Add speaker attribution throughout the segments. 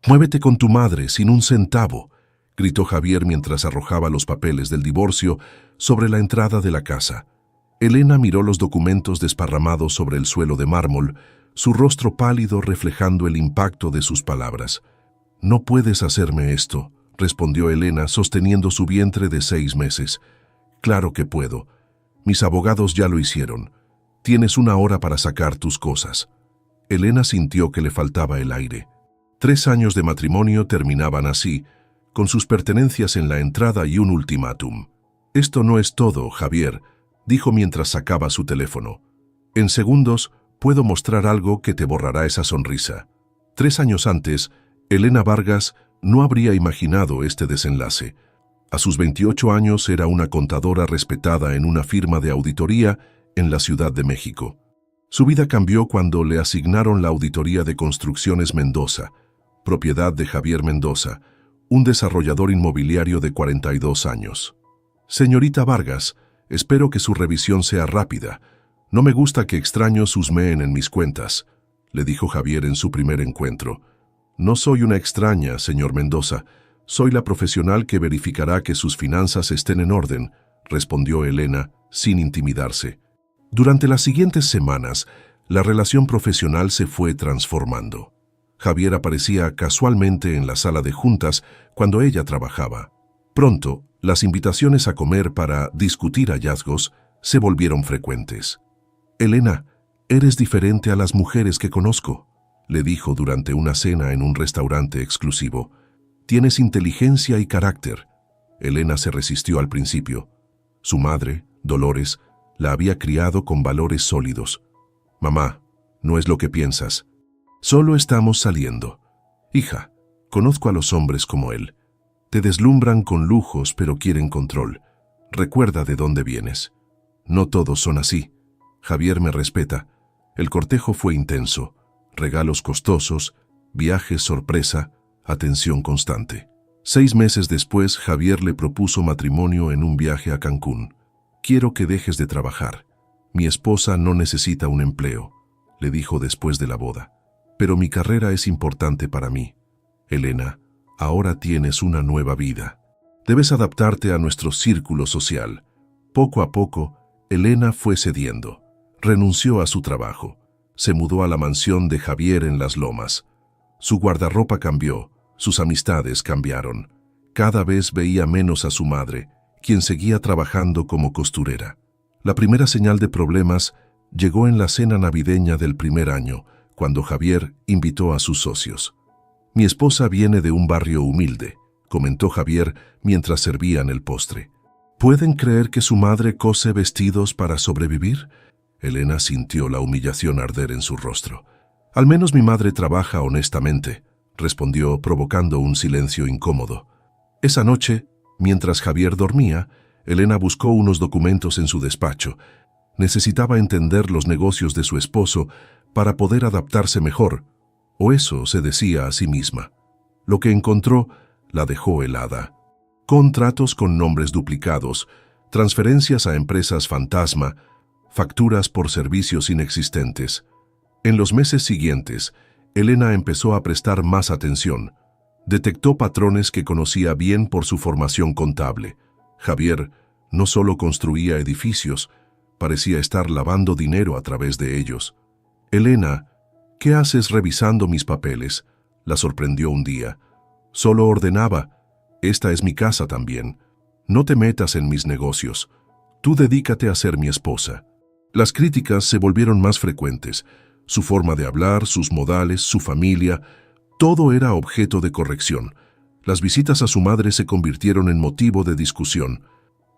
Speaker 1: Muévete con tu madre sin un centavo, gritó Javier mientras arrojaba los papeles del divorcio sobre la entrada de la casa. Elena miró los documentos desparramados sobre el suelo de mármol, su rostro pálido reflejando el impacto de sus palabras. «No puedes hacerme esto», respondió Elena sosteniendo su vientre de 6 meses. «Claro que puedo. Mis abogados ya lo hicieron. Tienes 1 hora para sacar tus cosas». Elena sintió que le faltaba el aire. 3 años de matrimonio terminaban así, con sus pertenencias en la entrada y un ultimátum. «Esto no es todo, Javier», dijo mientras sacaba su teléfono. «En segundos puedo mostrar algo que te borrará esa sonrisa». 3 años antes, Elena Vargas no habría imaginado este desenlace. A sus 28 años era una contadora respetada en una firma de auditoría en la Ciudad de México. Su vida cambió cuando le asignaron la Auditoría de Construcciones Mendoza, propiedad de Javier Mendoza, un desarrollador inmobiliario de 42 años. «Señorita Vargas, espero que su revisión sea rápida. No me gusta que extraños husmeen en mis cuentas», le dijo Javier en su primer encuentro. «No soy una extraña, señor Mendoza. Soy la profesional que verificará que sus finanzas estén en orden», respondió Elena, sin intimidarse. Durante las siguientes semanas, la relación profesional se fue transformando. Javier aparecía casualmente en la sala de juntas cuando ella trabajaba. Pronto, las invitaciones a comer para discutir hallazgos se volvieron frecuentes. «Elena, eres diferente a las mujeres que conozco», le dijo durante una cena en un restaurante exclusivo. «Tienes inteligencia y carácter». Elena se resistió al principio. Su madre, Dolores, la había criado con valores sólidos. «Mamá, no es lo que piensas. Solo estamos saliendo. Hija, conozco a los hombres como él. Te deslumbran con lujos, pero quieren control. Recuerda de dónde vienes. No todos son así. Javier me respeta. El cortejo fue intenso. Regalos costosos, viajes sorpresa, atención constante. 6 meses después, Javier le propuso matrimonio en un viaje a Cancún. «Quiero que dejes de trabajar. Mi esposa no necesita un empleo», le dijo después de la boda. «Pero mi carrera es importante para mí. Elena, ahora tienes una nueva vida. Debes adaptarte a nuestro círculo social». Poco a poco, Elena fue cediendo. Renunció a su trabajo. Se mudó a la mansión de Javier en Las Lomas. Su guardarropa cambió, sus amistades cambiaron. Cada vez veía menos a su madre, quien seguía trabajando como costurera. La primera señal de problemas llegó en la cena navideña del primer año, cuando Javier invitó a sus socios. «Mi esposa viene de un barrio humilde», comentó Javier mientras servían el postre. «¿Pueden creer que su madre cose vestidos para sobrevivir?». Elena sintió la humillación arder en su rostro. «Al menos mi madre trabaja honestamente», respondió provocando un silencio incómodo. Esa noche, mientras Javier dormía, Elena buscó unos documentos en su despacho. Necesitaba entender los negocios de su esposo para poder adaptarse mejor, o eso se decía a sí misma. Lo que encontró la dejó helada. Contratos con nombres duplicados, transferencias a empresas fantasma, facturas por servicios inexistentes. En los meses siguientes, Elena empezó a prestar más atención. Detectó patrones que conocía bien por su formación contable. Javier no solo construía edificios, parecía estar lavando dinero a través de ellos. «Elena, ¿qué haces revisando mis papeles?», la sorprendió un día. «Solo ordenaba. Esta es mi casa también. No te metas en mis negocios. Tú dedícate a ser mi esposa». Las críticas se volvieron más frecuentes. Su forma de hablar, sus modales, su familia, todo era objeto de corrección. Las visitas a su madre se convirtieron en motivo de discusión.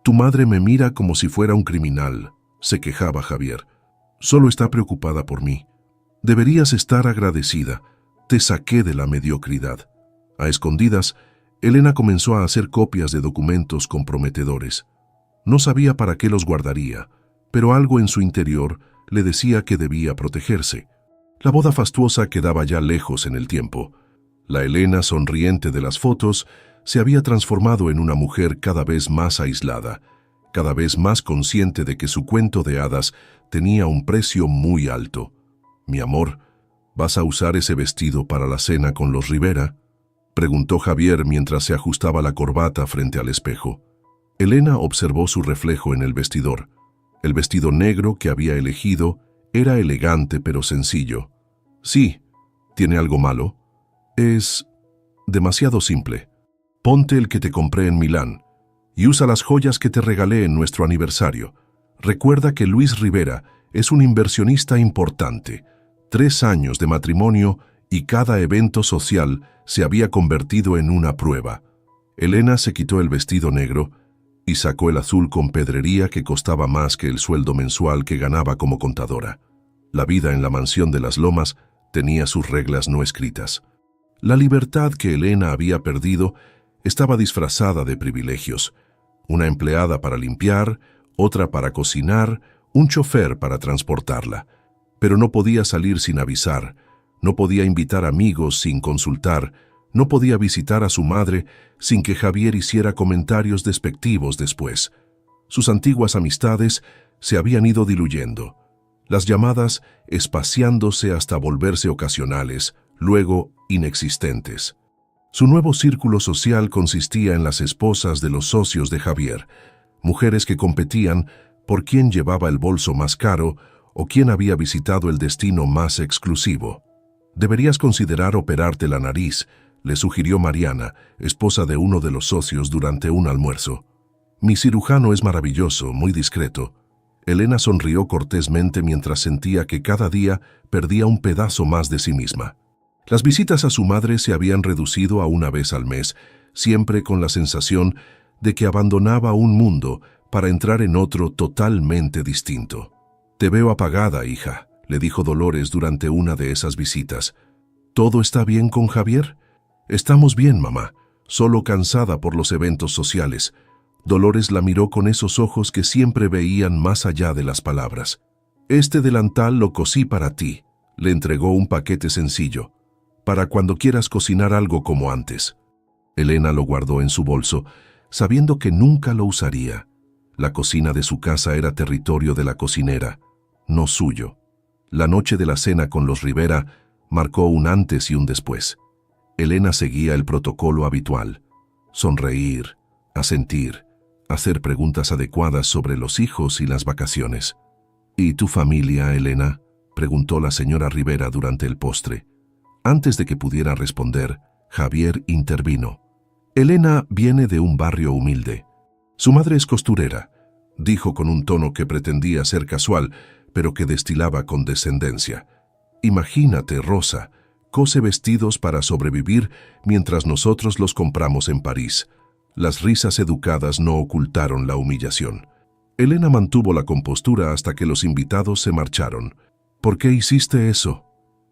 Speaker 1: «Tu madre me mira como si fuera un criminal», se quejaba Javier. «Solo está preocupada por mí. Deberías estar agradecida. Te saqué de la mediocridad». A escondidas, Elena comenzó a hacer copias de documentos comprometedores. No sabía para qué los guardaría, pero algo en su interior le decía que debía protegerse. La boda fastuosa quedaba ya lejos en el tiempo. La Elena sonriente de las fotos se había transformado en una mujer cada vez más aislada, cada vez más consciente de que su cuento de hadas tenía un precio muy alto. «Mi amor, ¿vas a usar ese vestido para la cena con los Rivera?», preguntó Javier mientras se ajustaba la corbata frente al espejo. Elena observó su reflejo en el vestidor. El vestido negro que había elegido era elegante pero sencillo. Sí, ¿tiene algo malo? Es demasiado simple. Ponte el que te compré en Milán y usa las joyas que te regalé en nuestro aniversario. Recuerda que Luis Rivera es un inversionista importante. 3 años de matrimonio y cada evento social se había convertido en una prueba. Elena se quitó el vestido negro y sacó el azul con pedrería que costaba más que el sueldo mensual que ganaba como contadora. La vida en la mansión de las Lomas tenía sus reglas no escritas. La libertad que Elena había perdido estaba disfrazada de privilegios. Una empleada para limpiar, otra para cocinar, un chofer para transportarla. Pero no podía salir sin avisar, no podía invitar amigos sin consultar, no podía visitar a su madre sin que Javier hiciera comentarios despectivos después. Sus antiguas amistades se habían ido diluyendo, las llamadas espaciándose hasta volverse ocasionales, luego inexistentes. Su nuevo círculo social consistía en las esposas de los socios de Javier, mujeres que competían por quién llevaba el bolso más caro o quién había visitado el destino más exclusivo. «Deberías considerar operarte la nariz», le sugirió Mariana, esposa de uno de los socios, durante un almuerzo. «Mi cirujano es maravilloso, muy discreto». Elena sonrió cortésmente mientras sentía que cada día perdía un pedazo más de sí misma. Las visitas a su madre se habían reducido a una vez al mes, siempre con la sensación de que abandonaba un mundo para entrar en otro totalmente distinto. «Te veo apagada, hija», le dijo Dolores durante una de esas visitas. «¿Todo está bien con Javier?» «Estamos bien, mamá, solo cansada por los eventos sociales». Dolores la miró con esos ojos que siempre veían más allá de las palabras. «Este delantal lo cosí para ti», le entregó un paquete sencillo, «para cuando quieras cocinar algo como antes». Elena lo guardó en su bolso, sabiendo que nunca lo usaría. La cocina de su casa era territorio de la cocinera, no suyo. La noche de la cena con los Rivera marcó un antes y un después. Elena seguía el protocolo habitual: sonreír, asentir, hacer preguntas adecuadas sobre los hijos y las vacaciones. «¿Y tu familia, Elena?», preguntó la señora Rivera durante el postre. Antes de que pudiera responder, Javier intervino. «Elena viene de un barrio humilde. Su madre es costurera», dijo con un tono que pretendía ser casual, pero que destilaba condescendencia. «Imagínate, Rosa, cose vestidos para sobrevivir mientras nosotros los compramos en París». Las risas educadas no ocultaron la humillación. Elena mantuvo la compostura hasta que los invitados se marcharon. «¿Por qué hiciste eso?»,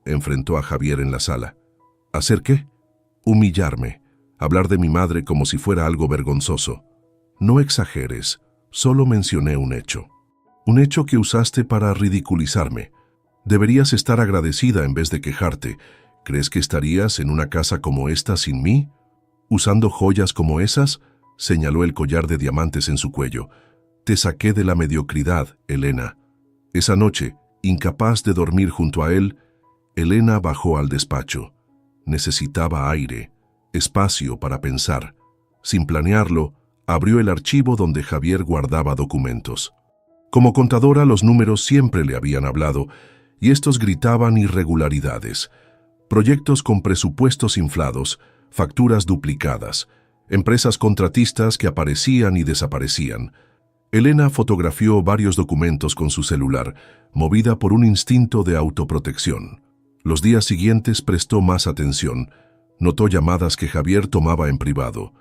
Speaker 1: enfrentó a Javier en la sala. «¿Hacer qué?». «Humillarme, hablar de mi madre como si fuera algo vergonzoso». «No exageres, solo mencioné un hecho». «Un hecho que usaste para ridiculizarme. Deberías estar agradecida en vez de quejarte. ¿Crees que estarías en una casa como esta sin mí? ¿Usando joyas como esas?», señaló el collar de diamantes en su cuello. «Te saqué de la mediocridad, Elena». Esa noche, incapaz de dormir junto a él, Elena bajó al despacho. Necesitaba aire, espacio para pensar. Sin planearlo, abrió el archivo donde Javier guardaba documentos. Como contadora, los números siempre le habían hablado, y estos gritaban irregularidades. Proyectos con presupuestos inflados, facturas duplicadas, empresas contratistas que aparecían y desaparecían. Elena fotografió varios documentos con su celular, movida por un instinto de autoprotección. Los días siguientes prestó más atención. Notó llamadas que Javier tomaba en privado,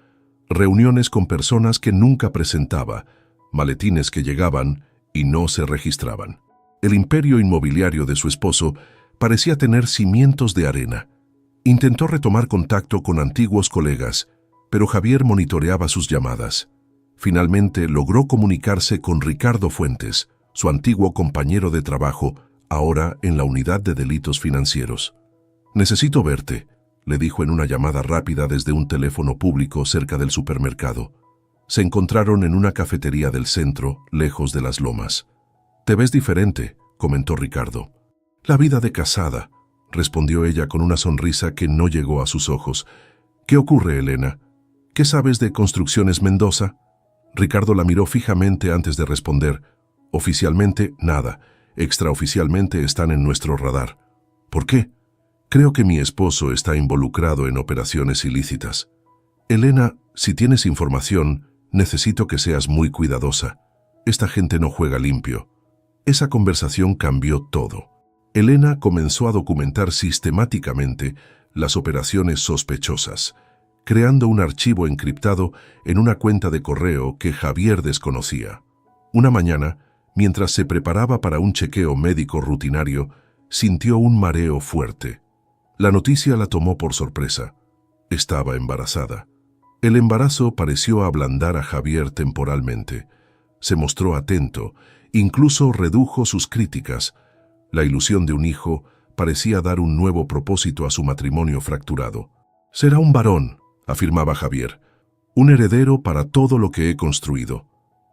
Speaker 1: reuniones con personas que nunca presentaba, maletines que llegaban y no se registraban. El imperio inmobiliario de su esposo parecía tener cimientos de arena. Intentó retomar contacto con antiguos colegas, pero Javier monitoreaba sus llamadas. Finalmente logró comunicarse con Ricardo Fuentes, su antiguo compañero de trabajo, ahora en la unidad de delitos financieros. «Necesito verte», le dijo en una llamada rápida desde un teléfono público cerca del supermercado. Se encontraron en una cafetería del centro, lejos de las Lomas. «Te ves diferente», comentó Ricardo. «La vida de casada», respondió ella con una sonrisa que no llegó a sus ojos. ¿Qué ocurre, Elena? ¿Qué sabes de Construcciones Mendoza? Ricardo la miró fijamente antes de responder. Oficialmente, nada. Extraoficialmente están en nuestro radar. ¿Por qué? Creo que mi esposo está involucrado en operaciones ilícitas. Elena, si tienes información, necesito que seas muy cuidadosa. Esta gente no juega limpio. Esa conversación cambió todo. Elena comenzó a documentar sistemáticamente las operaciones sospechosas, creando un archivo encriptado en una cuenta de correo que Javier desconocía. Una mañana, mientras se preparaba para un chequeo médico rutinario, sintió un mareo fuerte. La noticia la tomó por sorpresa. Estaba embarazada. El embarazo pareció ablandar a Javier temporalmente. Se mostró atento, incluso redujo sus críticas. La ilusión de un hijo parecía dar un nuevo propósito a su matrimonio fracturado. «Será un varón», afirmaba Javier, «un heredero para todo lo que he construido».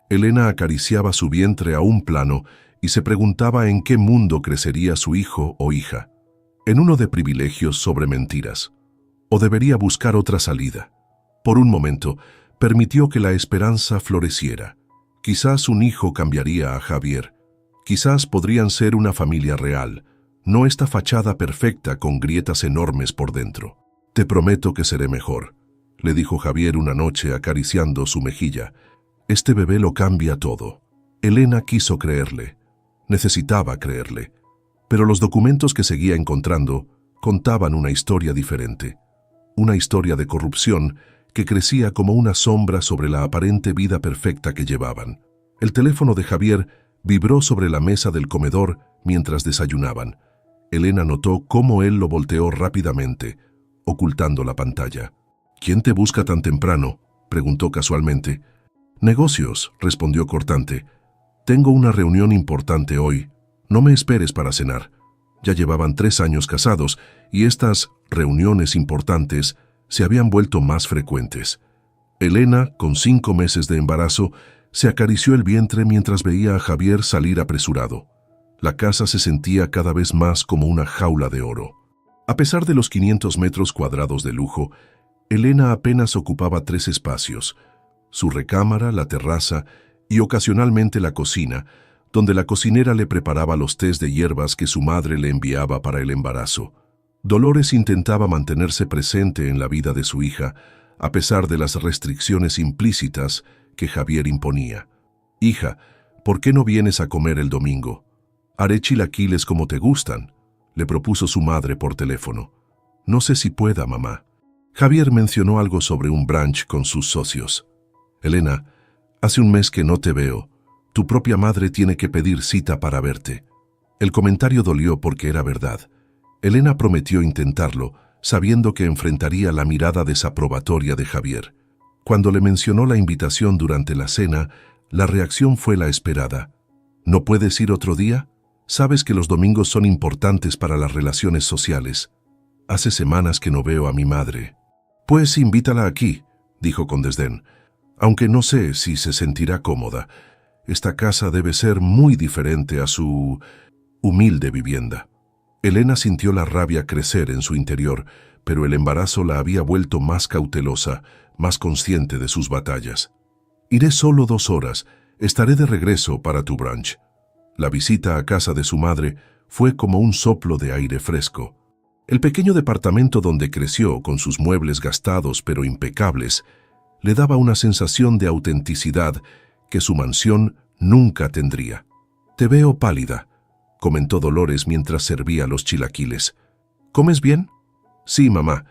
Speaker 1: Elena acariciaba su vientre a un plano y se preguntaba en qué mundo crecería su hijo o hija. En uno de privilegios sobre mentiras. ¿O debería buscar otra salida? Por un momento, permitió que la esperanza floreciera. Quizás un hijo cambiaría a Javier. Quizás podrían ser una familia real, no esta fachada perfecta con grietas enormes por dentro. «Te prometo que seré mejor», le dijo Javier una noche acariciando su mejilla. «Este bebé lo cambia todo». Elena quiso creerle. Necesitaba creerle. Pero los documentos que seguía encontrando contaban una historia diferente. Una historia de corrupción que crecía como una sombra sobre la aparente vida perfecta que llevaban. El teléfono de Javier vibró sobre la mesa del comedor mientras desayunaban. Elena notó cómo él lo volteó rápidamente, ocultando la pantalla. «¿Quién te busca tan temprano?», preguntó casualmente. «Negocios», respondió cortante. «Tengo una reunión importante hoy. No me esperes para cenar». Ya llevaban 3 años casados y estas reuniones importantes se habían vuelto más frecuentes. Elena, con 5 meses de embarazo, se acarició el vientre mientras veía a Javier salir apresurado. La casa se sentía cada vez más como una jaula de oro. A pesar de los 500 metros cuadrados de lujo, Elena apenas ocupaba 3 espacios: su recámara, la terraza y ocasionalmente la cocina, donde la cocinera le preparaba los tés de hierbas que su madre le enviaba para el embarazo. Dolores intentaba mantenerse presente en la vida de su hija, a pesar de las restricciones implícitas que Javier imponía. «Hija, ¿por qué no vienes a comer el domingo? Haré chilaquiles como te gustan», le propuso su madre por teléfono. «No sé si pueda, mamá». Javier mencionó algo sobre un brunch con sus socios. «Elena, hace un mes que no te veo. Tu propia madre tiene que pedir cita para verte». El comentario dolió porque era verdad. Elena prometió intentarlo, sabiendo que enfrentaría la mirada desaprobatoria de Javier. Cuando le mencionó la invitación durante la cena, la reacción fue la esperada. «¿No puedes ir otro día? Sabes que los domingos son importantes para las relaciones sociales. Hace semanas que no veo a mi madre». «Pues invítala aquí», dijo con desdén, «aunque no sé si se sentirá cómoda. Esta casa debe ser muy diferente a su humilde vivienda». Elena sintió la rabia crecer en su interior, pero el embarazo la había vuelto más cautelosa, más consciente de sus batallas. «Iré solo 2 horas. Estaré de regreso para tu brunch». La visita a casa de su madre fue como un soplo de aire fresco. El pequeño departamento donde creció, con sus muebles gastados pero impecables, le daba una sensación de autenticidad que su mansión nunca tendría. «Te veo pálida», comentó Dolores mientras servía los chilaquiles. «¿Comes bien?» «Sí, mamá.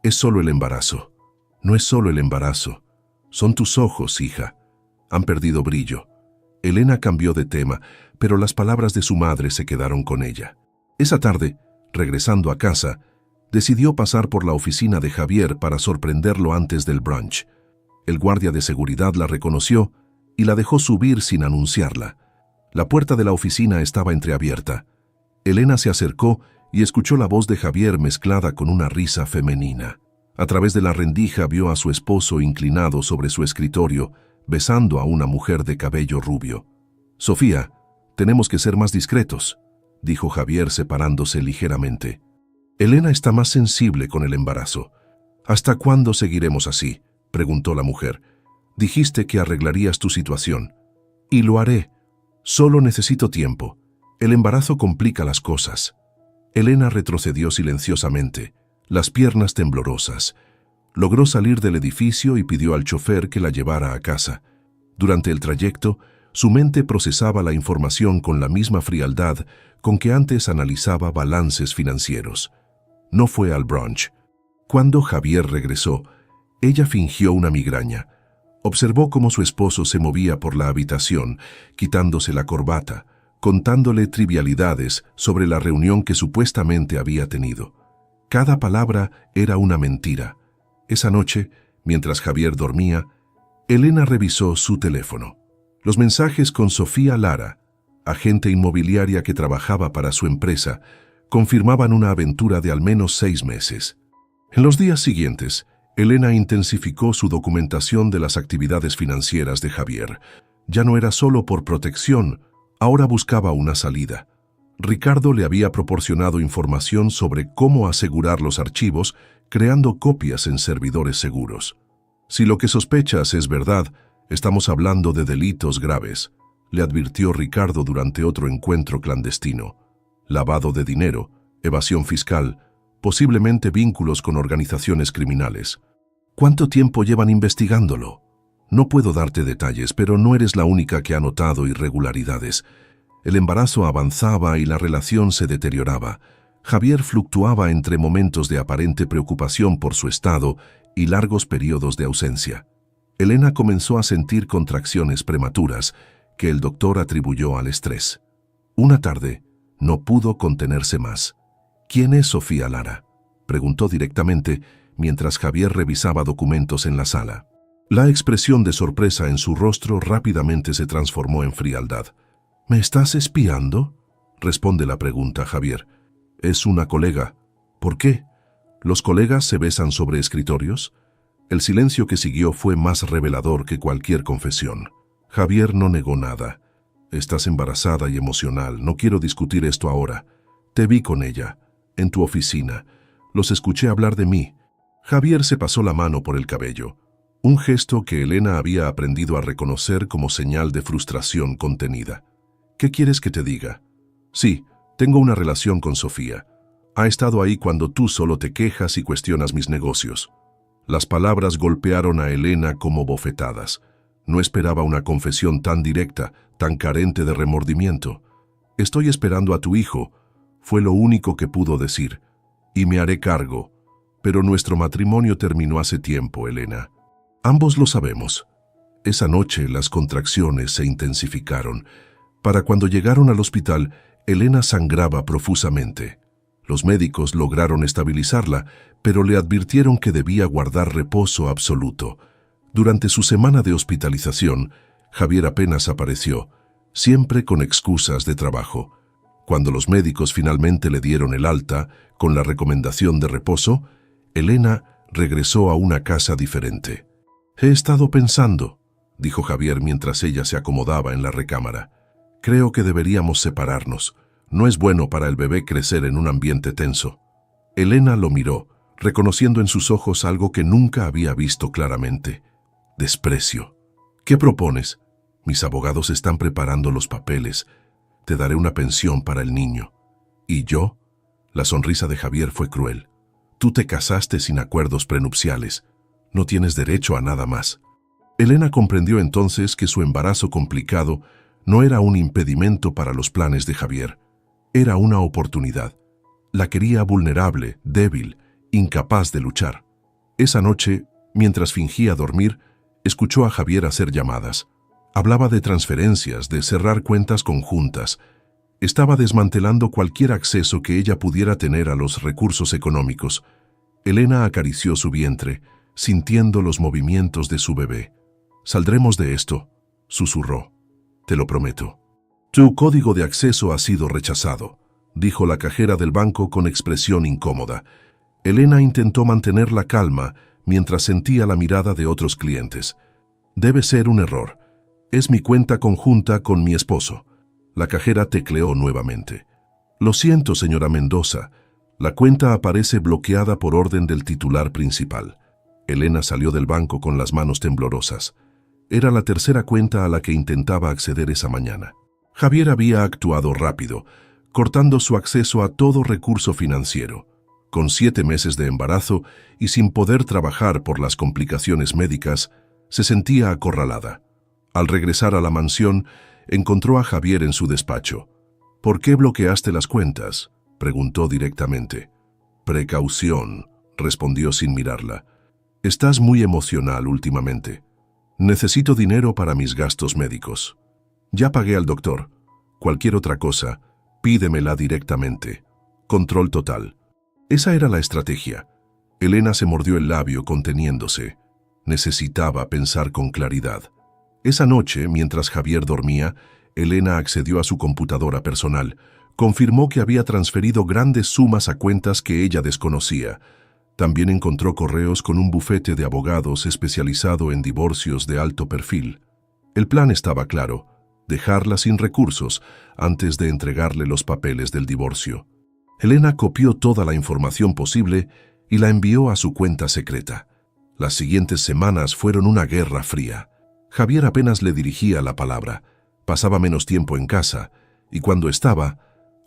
Speaker 1: Es solo el embarazo». «No es solo el embarazo. Son tus ojos, hija. Han perdido brillo». Elena cambió de tema, pero las palabras de su madre se quedaron con ella. Esa tarde, regresando a casa, decidió pasar por la oficina de Javier para sorprenderlo antes del brunch. El guardia de seguridad la reconoció y la dejó subir sin anunciarla. La puerta de la oficina estaba entreabierta. Elena se acercó y escuchó la voz de Javier mezclada con una risa femenina. A través de la rendija vio a su esposo inclinado sobre su escritorio, besando a una mujer de cabello rubio. «Sofía, tenemos que ser más discretos», dijo Javier separándose ligeramente. «Elena está más sensible con el embarazo. ¿Hasta cuándo seguiremos así?, preguntó la mujer. Dijiste que arreglarías tu situación. Y lo haré. Solo necesito tiempo. El embarazo complica las cosas. Elena retrocedió silenciosamente, las piernas temblorosas. Logró salir del edificio y pidió al chofer que la llevara a casa. Durante el trayecto, su mente procesaba la información con la misma frialdad con que antes analizaba balances financieros. No fue al brunch. Cuando Javier regresó, ella fingió una migraña. Observó cómo su esposo se movía por la habitación, quitándose la corbata, contándole trivialidades sobre la reunión que supuestamente había tenido. Cada palabra era una mentira. Esa noche, mientras Javier dormía, Elena revisó su teléfono. Los mensajes con Sofía Lara, agente inmobiliaria que trabajaba para su empresa, confirmaban una aventura de al menos 6 meses. En los días siguientes, Elena intensificó su documentación de las actividades financieras de Javier. Ya no era solo por protección, ahora buscaba una salida. Ricardo le había proporcionado información sobre cómo asegurar los archivos, creando copias en servidores seguros. Si lo que sospechas es verdad, estamos hablando de delitos graves, le advirtió Ricardo durante otro encuentro clandestino. Lavado de dinero, evasión fiscal, posiblemente vínculos con organizaciones criminales. ¿Cuánto tiempo llevan investigándolo? No puedo darte detalles, pero no eres la única que ha notado irregularidades. El embarazo avanzaba y la relación se deterioraba. Javier fluctuaba entre momentos de aparente preocupación por su estado y largos periodos de ausencia. Elena comenzó a sentir contracciones prematuras que el doctor atribuyó al estrés. Una tarde, no pudo contenerse más. ¿Quién es Sofía Lara?, preguntó directamente mientras Javier revisaba documentos en la sala. La expresión de sorpresa en su rostro rápidamente se transformó en frialdad. ¿Me estás espiando?, responde la pregunta Javier. Es una colega. ¿Por qué? ¿Los colegas se besan sobre escritorios? El silencio que siguió fue más revelador que cualquier confesión. Javier no negó nada. Estás embarazada y emocional. No quiero discutir esto ahora. Te vi con ella, en tu oficina. Los escuché hablar de mí. Javier se pasó la mano por el cabello. Un gesto que Elena había aprendido a reconocer como señal de frustración contenida. ¿Qué quieres que te diga? Sí, tengo una relación con Sofía. Ha estado ahí cuando tú solo te quejas y cuestionas mis negocios. Las palabras golpearon a Elena como bofetadas. No esperaba una confesión tan directa, tan carente de remordimiento. Estoy esperando a tu hijo, fue lo único que pudo decir. Y me haré cargo. Pero nuestro matrimonio terminó hace tiempo, Elena. Ambos lo sabemos. Esa noche las contracciones se intensificaron. Para cuando llegaron al hospital, Elena sangraba profusamente. Los médicos lograron estabilizarla, pero le advirtieron que debía guardar reposo absoluto. Durante su semana de hospitalización, Javier apenas apareció, siempre con excusas de trabajo. Cuando los médicos finalmente le dieron el alta, con la recomendación de reposo, Elena regresó a una casa diferente. He estado pensando, dijo Javier mientras ella se acomodaba en la recámara. Creo que deberíamos separarnos. No es bueno para el bebé crecer en un ambiente tenso. Elena lo miró, reconociendo en sus ojos algo que nunca había visto claramente. Desprecio. ¿Qué propones? Mis abogados están preparando los papeles. Te daré una pensión para el niño. ¿Y yo? La sonrisa de Javier fue cruel. Tú te casaste sin acuerdos prenupciales. No tienes derecho a nada más. Elena comprendió entonces que su embarazo complicado no era un impedimento para los planes de Javier. Era una oportunidad. La quería vulnerable, débil, incapaz de luchar. Esa noche, mientras fingía dormir, escuchó a Javier hacer llamadas. Hablaba de transferencias, de cerrar cuentas conjuntas. Estaba desmantelando cualquier acceso que ella pudiera tener a los recursos económicos. Elena acarició su vientre, sintiendo los movimientos de su bebé. «Saldremos de esto», susurró. «Te lo prometo». «Tu código de acceso ha sido rechazado», dijo la cajera del banco con expresión incómoda. Elena intentó mantener la calma mientras sentía la mirada de otros clientes. «Debe ser un error. Es mi cuenta conjunta con mi esposo». La cajera tecleó nuevamente. «Lo siento, señora Mendoza. La cuenta aparece bloqueada por orden del titular principal. Elena salió del banco con las manos temblorosas. Era la tercera cuenta a la que intentaba acceder esa mañana. Javier había actuado rápido, cortando su acceso a todo recurso financiero. Con 7 meses de embarazo y sin poder trabajar por las complicaciones médicas, se sentía acorralada. Al regresar a la mansión, encontró a Javier en su despacho. «¿Por qué bloqueaste las cuentas?», preguntó directamente. «Precaución», respondió sin mirarla. «Estás muy emocional últimamente. Necesito dinero para mis gastos médicos. Ya pagué al doctor. Cualquier otra cosa, pídemela directamente. Control total». Esa era la estrategia. Elena se mordió el labio conteniéndose. Necesitaba pensar con claridad. Esa noche, mientras Javier dormía, Elena accedió a su computadora personal. Confirmó que había transferido grandes sumas a cuentas que ella desconocía. También encontró correos con un bufete de abogados especializado en divorcios de alto perfil. El plan estaba claro: dejarla sin recursos antes de entregarle los papeles del divorcio. Elena copió toda la información posible y la envió a su cuenta secreta. Las siguientes semanas fueron una guerra fría. Javier apenas le dirigía la palabra, pasaba menos tiempo en casa, y cuando estaba,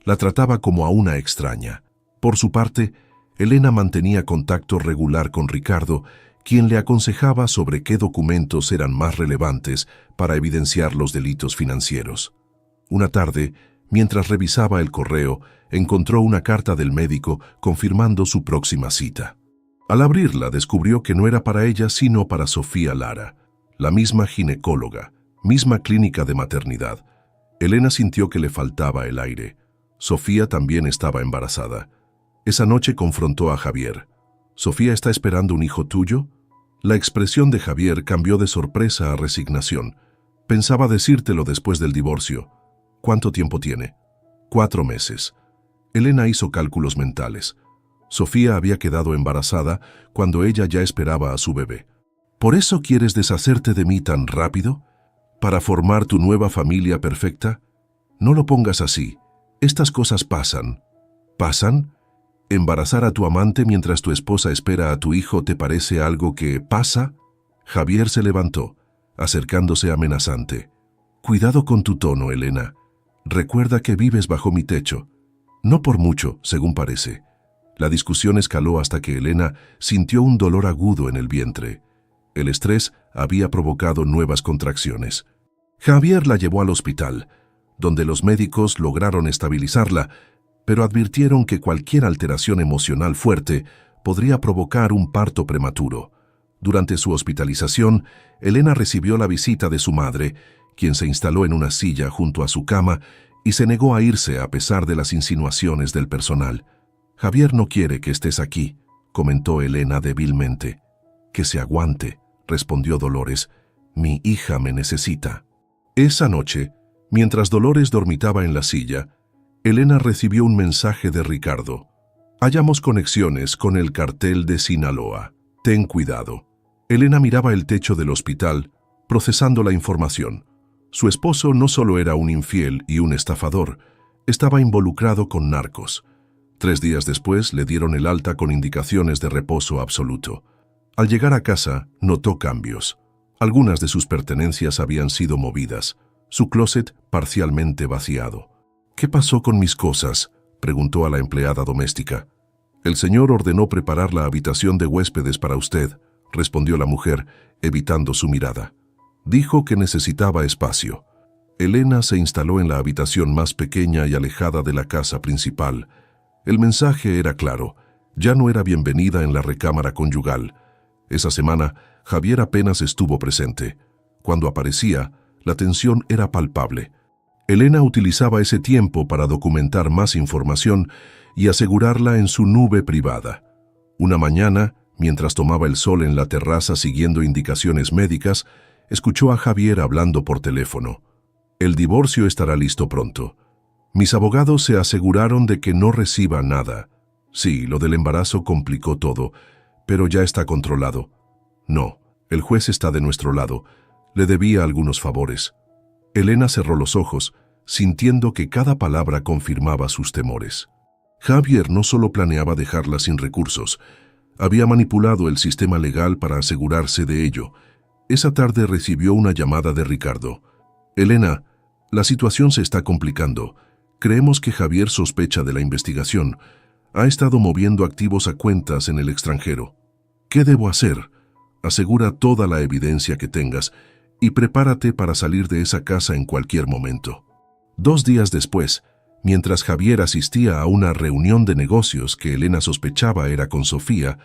Speaker 1: la trataba como a una extraña. Por su parte, Elena mantenía contacto regular con Ricardo, quien le aconsejaba sobre qué documentos eran más relevantes para evidenciar los delitos financieros. Una tarde, mientras revisaba el correo, encontró una carta del médico confirmando su próxima cita. Al abrirla, descubrió que no era para ella sino para Sofía Lara, la misma ginecóloga, misma clínica de maternidad. Elena sintió que le faltaba el aire. Sofía también estaba embarazada. Esa noche confrontó a Javier. «¿Sofía está esperando un hijo tuyo?». La expresión de Javier cambió de sorpresa a resignación. «Pensaba decírtelo después del divorcio». «¿Cuánto tiempo tiene?». «4 meses». Elena hizo cálculos mentales. Sofía había quedado embarazada cuando ella ya esperaba a su bebé. «¿Por eso quieres deshacerte de mí tan rápido? ¿Para formar tu nueva familia perfecta? No lo pongas así. Estas cosas pasan». «¿Pasan? ¿Embarazar a tu amante mientras tu esposa espera a tu hijo te parece algo que pasa?». Javier se levantó, acercándose amenazante. «Cuidado con tu tono, Elena. Recuerda que vives bajo mi techo». «No por mucho, según parece». La discusión escaló hasta que Elena sintió un dolor agudo en el vientre. El estrés había provocado nuevas contracciones. Javier la llevó al hospital, donde los médicos lograron estabilizarla, pero advirtieron que cualquier alteración emocional fuerte podría provocar un parto prematuro. Durante su hospitalización, Elena recibió la visita de su madre, quien se instaló en una silla junto a su cama y se negó a irse a pesar de las insinuaciones del personal. «Javier no quiere que estés aquí», comentó Elena débilmente. «Que se aguante», respondió Dolores. «Mi hija me necesita». Esa noche, mientras Dolores dormitaba en la silla, Elena recibió un mensaje de Ricardo. «Hallamos conexiones con el cartel de Sinaloa. Ten cuidado». Elena miraba el techo del hospital, procesando la información. Su esposo no solo era un infiel y un estafador, estaba involucrado con narcos. 3 días después le dieron el alta con indicaciones de reposo absoluto. Al llegar a casa, notó cambios. Algunas de sus pertenencias habían sido movidas, su closet parcialmente vaciado. «¿Qué pasó con mis cosas?», preguntó a la empleada doméstica. «El señor ordenó preparar la habitación de huéspedes para usted», respondió la mujer, evitando su mirada. Dijo que necesitaba espacio. Elena se instaló en la habitación más pequeña y alejada de la casa principal. El mensaje era claro: ya no era bienvenida en la recámara conyugal. Esa semana, Javier apenas estuvo presente. Cuando aparecía, la tensión era palpable. Elena utilizaba ese tiempo para documentar más información y asegurarla en su nube privada. Una mañana, mientras tomaba el sol en la terraza siguiendo indicaciones médicas, escuchó a Javier hablando por teléfono. «El divorcio estará listo pronto. Mis abogados se aseguraron de que no reciba nada. Sí, lo del embarazo complicó todo, pero ya está controlado. No, el juez está de nuestro lado. Le debía algunos favores». Elena cerró los ojos, sintiendo que cada palabra confirmaba sus temores. Javier no solo planeaba dejarla sin recursos, había manipulado el sistema legal para asegurarse de ello. Esa tarde recibió una llamada de Ricardo. «Elena, la situación se está complicando. Creemos que Javier sospecha de la investigación. Ha estado moviendo activos a cuentas en el extranjero. ¿Qué debo hacer? Asegura toda la evidencia que tengas y prepárate para salir de esa casa en cualquier momento». 2 días después, mientras Javier asistía a una reunión de negocios que Elena sospechaba era con Sofía,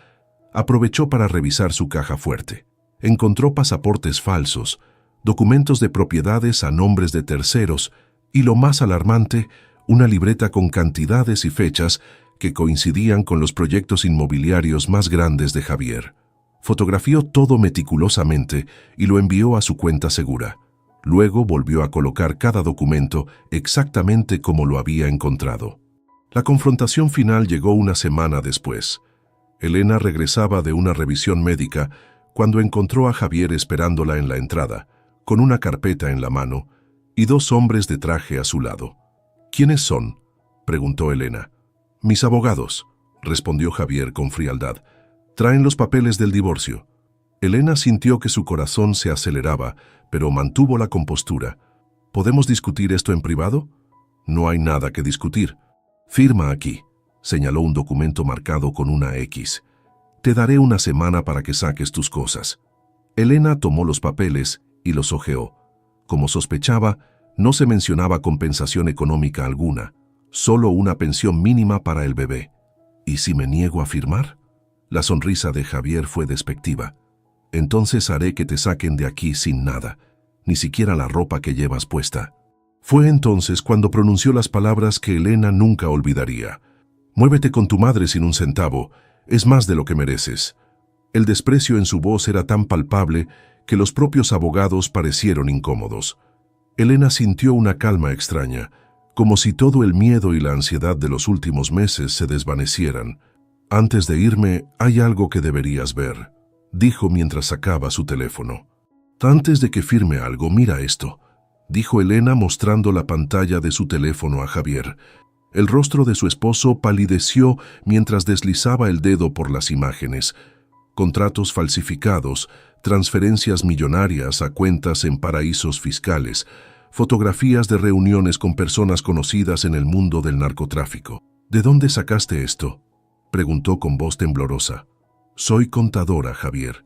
Speaker 1: aprovechó para revisar su caja fuerte. Encontró pasaportes falsos, documentos de propiedades a nombres de terceros y, lo más alarmante, una libreta con cantidades y fechas que coincidían con los proyectos inmobiliarios más grandes de Javier. Fotografió todo meticulosamente y lo envió a su cuenta segura. Luego volvió a colocar cada documento exactamente como lo había encontrado. La confrontación final llegó una semana después. Elena regresaba de una revisión médica cuando encontró a Javier esperándola en la entrada, con una carpeta en la mano y 2 hombres de traje a su lado. «¿Quiénes son?», preguntó Elena. «Mis abogados», respondió Javier con frialdad. «Traen los papeles del divorcio». Elena sintió que su corazón se aceleraba, pero mantuvo la compostura. «¿Podemos discutir esto en privado?». «No hay nada que discutir». «Firma aquí», señaló un documento marcado con una X. «Te daré una semana para que saques tus cosas». Elena tomó los papeles y los hojeó. Como sospechaba, no se mencionaba compensación económica alguna, solo una pensión mínima para el bebé. «¿Y si me niego a firmar?». La sonrisa de Javier fue despectiva. «Entonces haré que te saquen de aquí sin nada, ni siquiera la ropa que llevas puesta». Fue entonces cuando pronunció las palabras que Elena nunca olvidaría. «Muévete con tu madre sin un centavo, es más de lo que mereces». El desprecio en su voz era tan palpable que los propios abogados parecieron incómodos. Elena sintió una calma extraña, como si todo el miedo y la ansiedad de los últimos meses se desvanecieran. «Antes de irme, hay algo que deberías ver», dijo mientras sacaba su teléfono. «Antes de que firme algo, mira esto», dijo Elena mostrando la pantalla de su teléfono a Javier. El rostro de su esposo palideció mientras deslizaba el dedo por las imágenes. Contratos falsificados, transferencias millonarias a cuentas en paraísos fiscales, fotografías de reuniones con personas conocidas en el mundo del narcotráfico. «¿De dónde sacaste esto?», preguntó con voz temblorosa. «Soy contadora, Javier.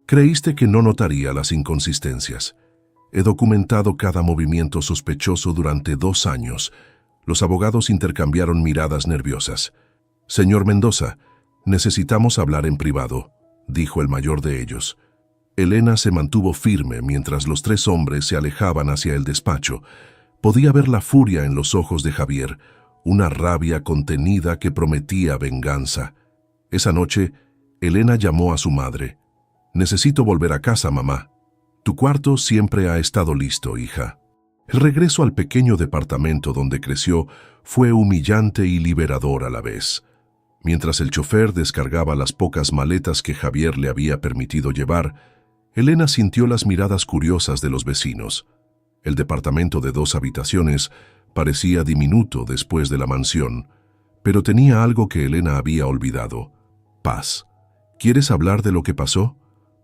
Speaker 1: Creíste que no notaría las inconsistencias. He documentado cada movimiento sospechoso durante 2 años». Los abogados intercambiaron miradas nerviosas. «Señor Mendoza, necesitamos hablar en privado», dijo el mayor de ellos. Elena se mantuvo firme mientras los 3 hombres se alejaban hacia el despacho. Podía ver la furia en los ojos de Javier, una rabia contenida que prometía venganza. Esa noche, Elena llamó a su madre. «Necesito volver a casa, mamá. Tu cuarto siempre ha estado listo, hija». El regreso al pequeño departamento donde creció fue humillante y liberador a la vez. Mientras el chofer descargaba las pocas maletas que Javier le había permitido llevar, Elena sintió las miradas curiosas de los vecinos. El departamento de 2 habitaciones parecía diminuto después de la mansión, pero tenía algo que Elena había olvidado: paz. «¿Quieres hablar de lo que pasó?»,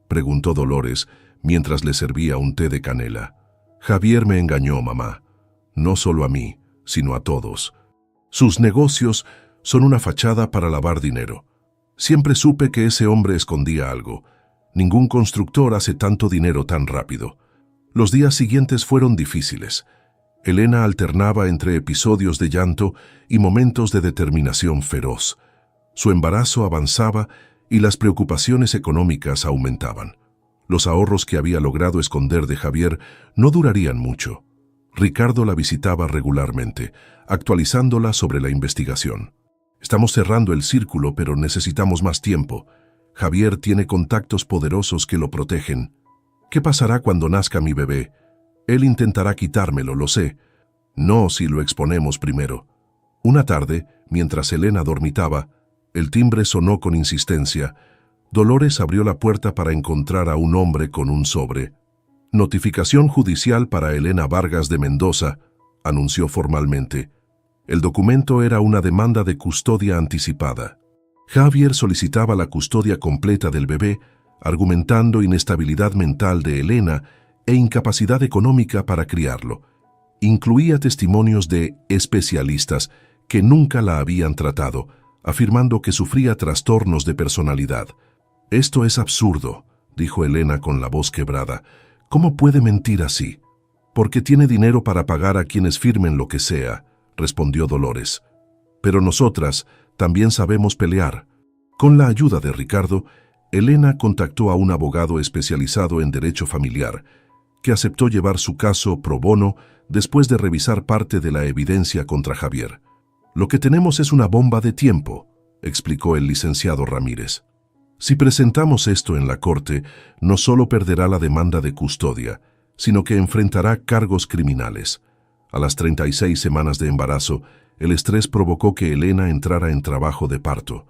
Speaker 1: preguntó Dolores mientras le servía un té de canela. «Javier me engañó, mamá. No solo a mí, sino a todos. Sus negocios son una fachada para lavar dinero. Siempre supe que ese hombre escondía algo. Ningún constructor hace tanto dinero tan rápido». Los días siguientes fueron difíciles. Elena alternaba entre episodios de llanto y momentos de determinación feroz. Su embarazo avanzaba y las preocupaciones económicas aumentaban. Los ahorros que había logrado esconder de Javier no durarían mucho. Ricardo la visitaba regularmente, actualizándola sobre la investigación. «Estamos cerrando el círculo, pero necesitamos más tiempo. Javier tiene contactos poderosos que lo protegen. ¿Qué pasará cuando nazca mi bebé? Él intentará quitármelo, lo sé. No si lo exponemos primero». Una tarde, mientras Elena dormitaba, el timbre sonó con insistencia. Dolores abrió la puerta para encontrar a un hombre con un sobre. «Notificación judicial para Elena Vargas de Mendoza», anunció formalmente. El documento era una demanda de custodia anticipada. Javier solicitaba la custodia completa del bebé, argumentando inestabilidad mental de Elena e incapacidad económica para criarlo. Incluía testimonios de especialistas que nunca la habían tratado, afirmando que sufría trastornos de personalidad. «Esto es absurdo», dijo Elena con la voz quebrada. «¿Cómo puede mentir así?» «Porque tiene dinero para pagar a quienes firmen lo que sea», respondió Dolores. «Pero nosotras también sabemos pelear». Con la ayuda de Ricardo, Elena contactó a un abogado especializado en derecho familiar, que aceptó llevar su caso pro bono después de revisar parte de la evidencia contra Javier. «Lo que tenemos es una bomba de tiempo», explicó el licenciado Ramírez. «Si presentamos esto en la corte, no solo perderá la demanda de custodia, sino que enfrentará cargos criminales». A las 36 semanas de embarazo, el estrés provocó que Elena entrara en trabajo de parto.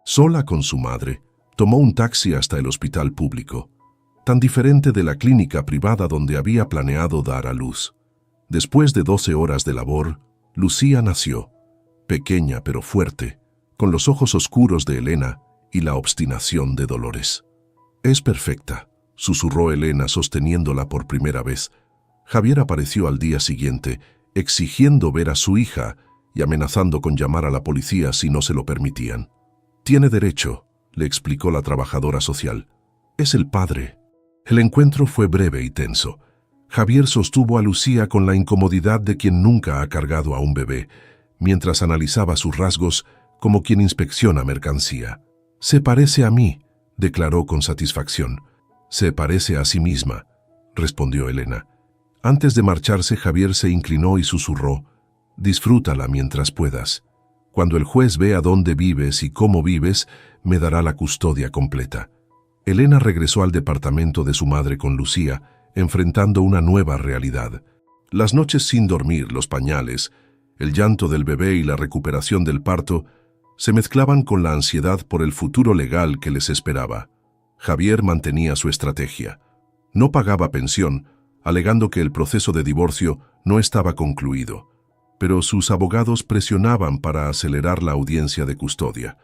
Speaker 1: Sola con su madre, tomó un taxi hasta el hospital público, tan diferente de la clínica privada donde había planeado dar a luz. Después de 12 horas de labor, Lucía nació, pequeña pero fuerte, con los ojos oscuros de Elena y la obstinación de Dolores. «Es perfecta», susurró Elena sosteniéndola por primera vez. Javier apareció al día siguiente, exigiendo ver a su hija y amenazando con llamar a la policía si no se lo permitían. «Tiene derecho», le explicó la trabajadora social. «Es el padre». El encuentro fue breve y tenso. Javier sostuvo a Lucía con la incomodidad de quien nunca ha cargado a un bebé, mientras analizaba sus rasgos como quien inspecciona mercancía. «Se parece a mí», declaró con satisfacción. «Se parece a sí misma», respondió Elena. Antes de marcharse, Javier se inclinó y susurró: «Disfrútala mientras puedas. Cuando el juez vea dónde vives y cómo vives, me dará la custodia completa». Elena regresó al departamento de su madre con Lucía, enfrentando una nueva realidad. Las noches sin dormir, los pañales, el llanto del bebé y la recuperación del parto se mezclaban con la ansiedad por el futuro legal que les esperaba. Javier mantenía su estrategia. No pagaba pensión, alegando que el proceso de divorcio no estaba concluido, pero sus abogados presionaban para acelerar la audiencia de custodia.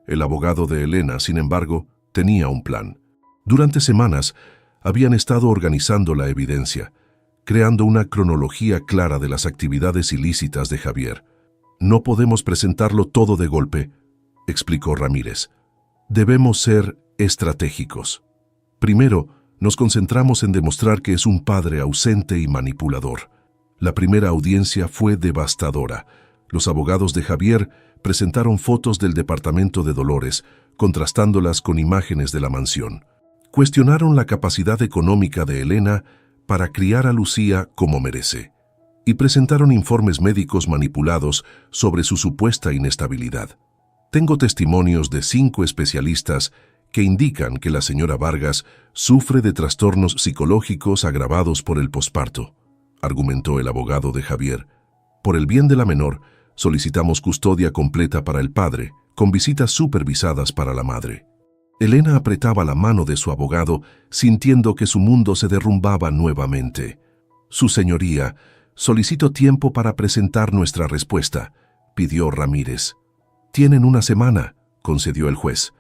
Speaker 1: El abogado de Elena, sin embargo, tenía un plan. Durante semanas habían estado organizando la evidencia, creando una cronología clara de las actividades ilícitas de Javier. «No podemos presentarlo todo de golpe», explicó Ramírez. «Debemos ser estratégicos. Primero, nos concentramos en demostrar que es un padre ausente y manipulador». La primera audiencia fue devastadora. Los abogados de Javier presentaron fotos del departamento de Dolores, contrastándolas con imágenes de la mansión. Cuestionaron la capacidad económica de Elena para criar a Lucía como merece, y presentaron informes médicos manipulados sobre su supuesta inestabilidad. «Tengo testimonios de 5 especialistas que indican que la señora Vargas sufre de trastornos psicológicos agravados por el posparto», argumentó el abogado de Javier. «Por el bien de la menor, solicitamos custodia completa para el padre, con visitas supervisadas para la madre». Elena apretaba la mano de su abogado, sintiendo que su mundo se derrumbaba nuevamente. «Su señoría, solicito tiempo para presentar nuestra respuesta», pidió Ramírez. «Tienen una semana», concedió el juez.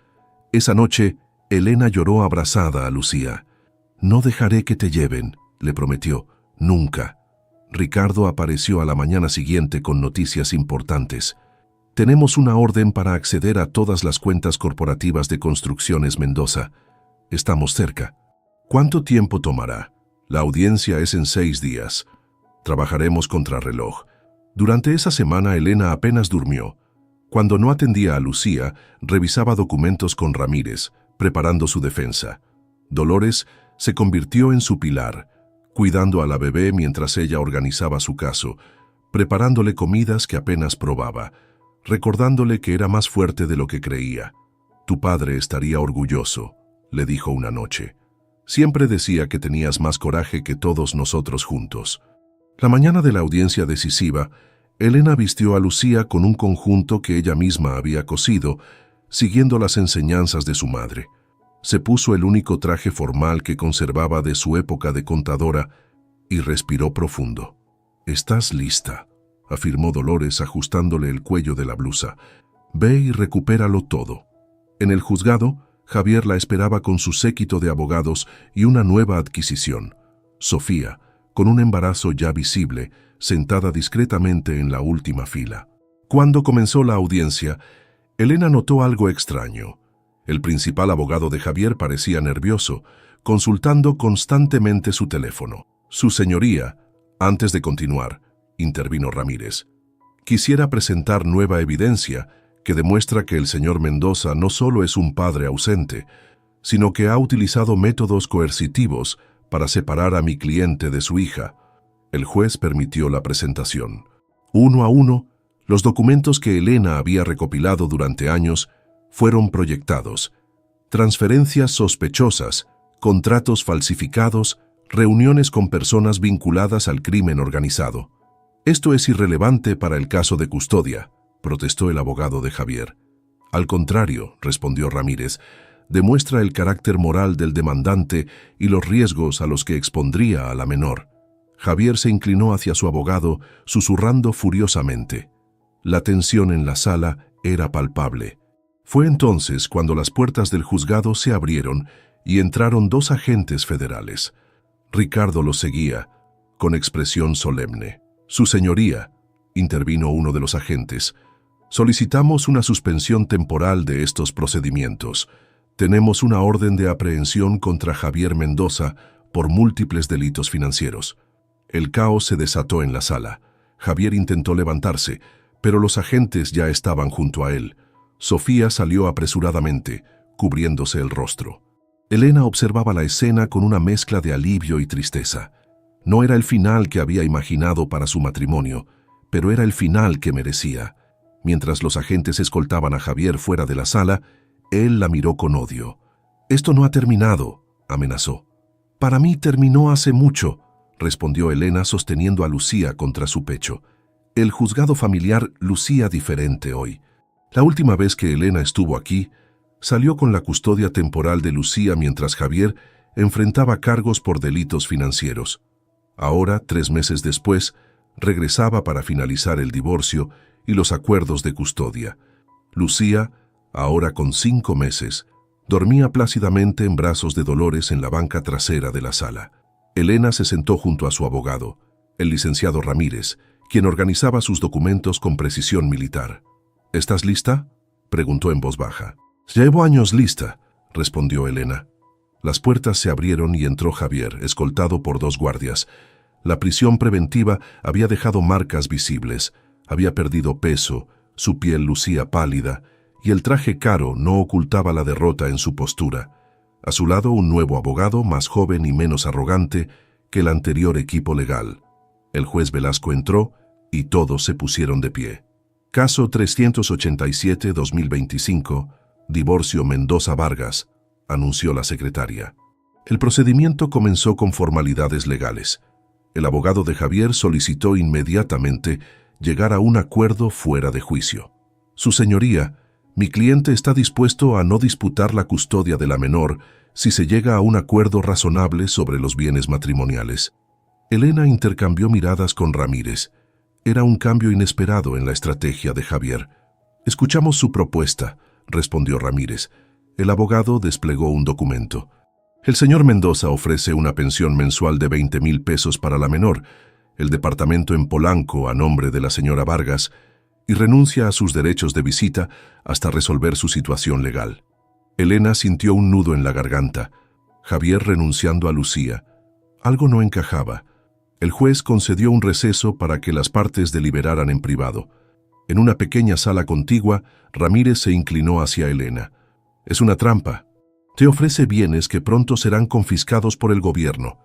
Speaker 1: Esa noche, Elena lloró abrazada a Lucía. «No dejaré que te lleven», le prometió. «Nunca». Ricardo apareció a la mañana siguiente con noticias importantes. «Tenemos una orden para acceder a todas las cuentas corporativas de Construcciones Mendoza. Estamos cerca». «¿Cuánto tiempo tomará?» «La audiencia es en 6 días. Trabajaremos contrarreloj». Durante esa semana, Elena apenas durmió. Cuando no atendía a Lucía, revisaba documentos con Ramírez, preparando su defensa. Dolores se convirtió en su pilar, cuidando a la bebé mientras ella organizaba su caso, preparándole comidas que apenas probaba, recordándole que era más fuerte de lo que creía. «Tu padre estaría orgulloso», le dijo una noche. «Siempre decía que tenías más coraje que todos nosotros juntos». La mañana de la audiencia decisiva, Elena vistió a Lucía con un conjunto que ella misma había cosido, siguiendo las enseñanzas de su madre. Se puso el único traje formal que conservaba de su época de contadora y respiró profundo. «¿Estás lista?», afirmó Dolores ajustándole el cuello de la blusa. «Ve y recupéralo todo». En el juzgado, Javier la esperaba con su séquito de abogados y una nueva adquisición. Sofía, con un embarazo ya visible, sentada discretamente en la última fila. Cuando comenzó la audiencia, Elena notó algo extraño. El principal abogado de Javier parecía nervioso, consultando constantemente su teléfono. «Su señoría», antes de continuar, intervino Ramírez, «quisiera presentar nueva evidencia que demuestra que el señor Mendoza no solo es un padre ausente, sino que ha utilizado métodos coercitivos para separar a mi cliente de su hija». El juez permitió la presentación. Uno a uno, los documentos que Elena había recopilado durante años fueron proyectados. Transferencias sospechosas, contratos falsificados, reuniones con personas vinculadas al crimen organizado. «Esto es irrelevante para el caso de custodia», protestó el abogado de Javier. «Al contrario», respondió Ramírez, «demuestra el carácter moral del demandante y los riesgos a los que expondría a la menor». Javier se inclinó hacia su abogado, susurrando furiosamente. La tensión en la sala era palpable. Fue entonces cuando las puertas del juzgado se abrieron y entraron dos agentes federales. Ricardo los seguía, con expresión solemne. «Su señoría», intervino uno de los agentes, «solicitamos una suspensión temporal de estos procedimientos. Tenemos una orden de aprehensión contra Javier Mendoza por múltiples delitos financieros». El caos se desató en la sala. Javier intentó levantarse, pero los agentes ya estaban junto a él. Sofía salió apresuradamente, cubriéndose el rostro. Elena observaba la escena con una mezcla de alivio y tristeza. No era el final que había imaginado para su matrimonio, pero era el final que merecía. Mientras los agentes escoltaban a Javier fuera de la sala, él la miró con odio. «Esto no ha terminado», amenazó. «Para mí terminó hace mucho», respondió Elena sosteniendo a Lucía contra su pecho. El juzgado familiar lucía diferente hoy. La última vez que Elena estuvo aquí, salió con la custodia temporal de Lucía mientras Javier enfrentaba cargos por delitos financieros. Ahora, 3 meses después, regresaba para finalizar el divorcio y los acuerdos de custodia. Lucía, ahora con 5 meses, dormía plácidamente en brazos de Dolores en la banca trasera de la sala. Elena se sentó junto a su abogado, el licenciado Ramírez, quien organizaba sus documentos con precisión militar. «¿Estás lista?», preguntó en voz baja. «Llevo años lista», respondió Elena. Las puertas se abrieron y entró Javier, escoltado por 2 guardias. La prisión preventiva había dejado marcas visibles, había perdido peso, su piel lucía pálida, y el traje caro no ocultaba la derrota en su postura. A su lado un nuevo abogado, más joven y menos arrogante que el anterior equipo legal. El juez Velasco entró y todos se pusieron de pie. Caso 387-2025, divorcio Mendoza Vargas, anunció la secretaria. El procedimiento comenzó con formalidades legales. El abogado de Javier solicitó inmediatamente llegar a un acuerdo fuera de juicio. «Su señoría, mi cliente está dispuesto a no disputar la custodia de la menor si se llega a un acuerdo razonable sobre los bienes matrimoniales». Elena intercambió miradas con Ramírez. Era un cambio inesperado en la estrategia de Javier. «Escuchamos su propuesta», respondió Ramírez. El abogado desplegó un documento. «El señor Mendoza ofrece una pensión mensual de 20,000 pesos para la menor, el departamento en Polanco a nombre de la señora Vargas, y renuncia a sus derechos de visita hasta resolver su situación legal». Elena sintió un nudo en la garganta. Javier renunciando a Lucía. Algo no encajaba. El juez concedió un receso para que las partes deliberaran en privado. En una pequeña sala contigua, Ramírez se inclinó hacia Elena. «Es una trampa. Te ofrece bienes que pronto serán confiscados por el gobierno.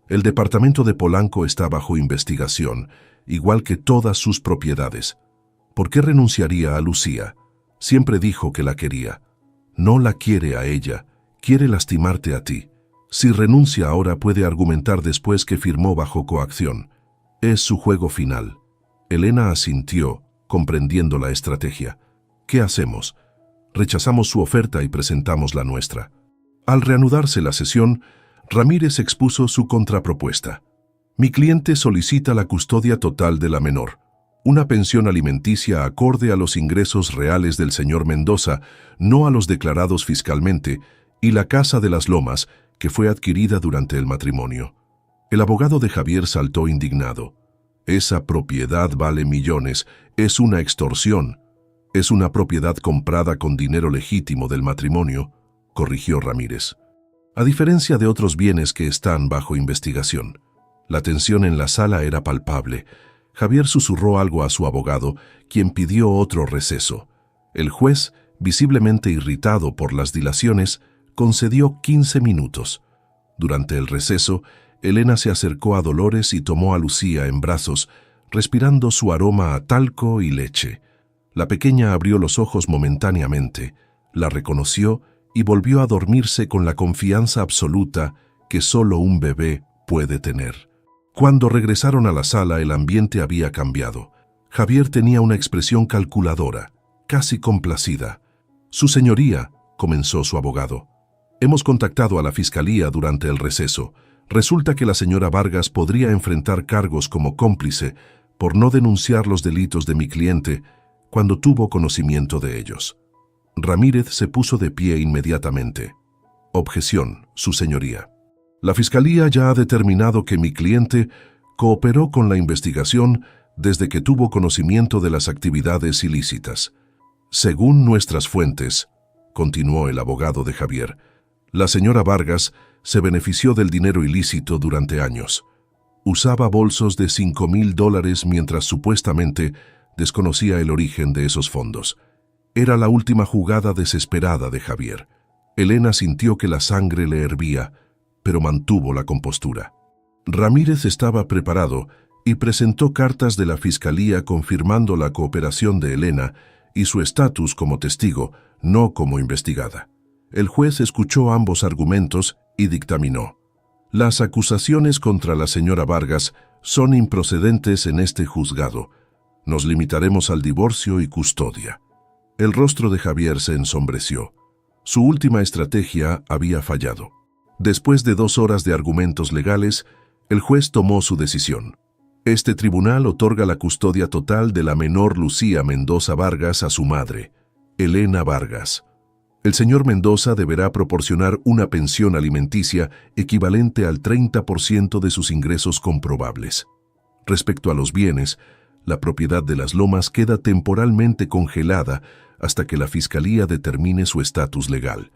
Speaker 1: El departamento de Polanco está bajo investigación, igual que todas sus propiedades. ¿Por qué renunciaría a Lucía? Siempre dijo que la quería. No la quiere a ella, quiere lastimarte a ti. Si renuncia ahora puede argumentar después que firmó bajo coacción. Es su juego final». Elena asintió, comprendiendo la estrategia. «¿Qué hacemos? Rechazamos su oferta y presentamos la nuestra». Al reanudarse la sesión, Ramírez expuso su contrapropuesta. «Mi cliente solicita la custodia total de la menor. Una pensión alimenticia acorde a los ingresos reales del señor Mendoza, no a los declarados fiscalmente, y la casa de las Lomas, que fue adquirida durante el matrimonio. El abogado de Javier saltó indignado. Esa propiedad vale millones, es una extorsión. Es una propiedad comprada con dinero legítimo del matrimonio, corrigió Ramírez. A diferencia de otros bienes que están bajo investigación. La tensión en la sala era palpable. Javier susurró algo a su abogado, quien pidió otro receso. El juez, visiblemente irritado por las dilaciones, concedió 15 minutos. Durante el receso, Elena se acercó a Dolores y tomó a Lucía en brazos, respirando su aroma a talco y leche. La pequeña abrió los ojos momentáneamente, la reconoció y volvió a dormirse con la confianza absoluta que solo un bebé puede tener. Cuando regresaron a la sala, el ambiente había cambiado. Javier tenía una expresión calculadora, casi complacida. «Su señoría», comenzó su abogado. «Hemos contactado a la fiscalía durante el receso. Resulta que la señora Vargas podría enfrentar cargos como cómplice por no denunciar los delitos de mi cliente cuando tuvo conocimiento de ellos». Ramírez se puso de pie inmediatamente. «Objeción, su señoría. La fiscalía ya ha determinado que mi cliente cooperó con la investigación desde que tuvo conocimiento de las actividades ilícitas. Según nuestras fuentes», continuó el abogado de Javier, «la señora Vargas se benefició del dinero ilícito durante años. Usaba bolsos de $5,000 mientras supuestamente desconocía el origen de esos fondos. Era la última jugada desesperada de Javier. Elena sintió que la sangre le hervía, pero mantuvo la compostura. Ramírez estaba preparado y presentó cartas de la fiscalía confirmando la cooperación de Elena y su estatus como testigo, no como investigada. El juez escuchó ambos argumentos y dictaminó: «Las acusaciones contra la señora Vargas son improcedentes en este juzgado. Nos limitaremos al divorcio y custodia». El rostro de Javier se ensombreció. Su última estrategia había fallado. Después de 2 horas de argumentos legales, el juez tomó su decisión. Este tribunal otorga la custodia total de la menor Lucía Mendoza Vargas a su madre, Elena Vargas. El señor Mendoza deberá proporcionar una pensión alimenticia equivalente al 30% de sus ingresos comprobables. Respecto a los bienes, la propiedad de las Lomas queda temporalmente congelada hasta que la fiscalía determine su estatus legal.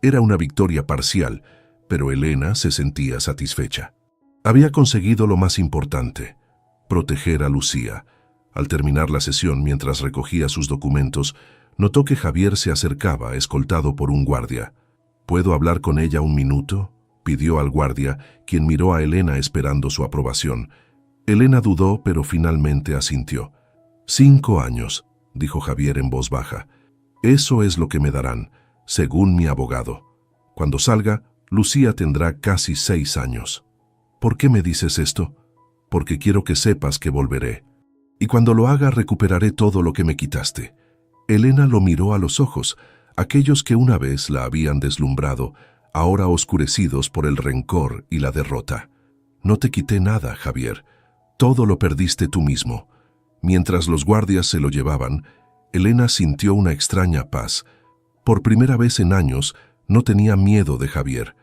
Speaker 1: Era una victoria parcial, pero Elena se sentía satisfecha. Había conseguido lo más importante: proteger a Lucía. Al terminar la sesión, mientras recogía sus documentos, notó que Javier se acercaba, escoltado por un guardia. «¿Puedo hablar con ella un minuto?», pidió al guardia, quien miró a Elena esperando su aprobación. Elena dudó, pero finalmente asintió. «5 años», dijo Javier en voz baja. «Eso es lo que me darán, según mi abogado. Cuando salga, Lucía tendrá casi 6 años. ¿Por qué me dices esto? Porque quiero que sepas que volveré. Y cuando lo haga, recuperaré todo lo que me quitaste». Elena lo miró a los ojos, aquellos que una vez la habían deslumbrado, ahora oscurecidos por el rencor y la derrota. «No te quité nada, Javier. Todo lo perdiste tú mismo». Mientras los guardias se lo llevaban, Elena sintió una extraña paz. Por primera vez en años, no tenía miedo de Javier.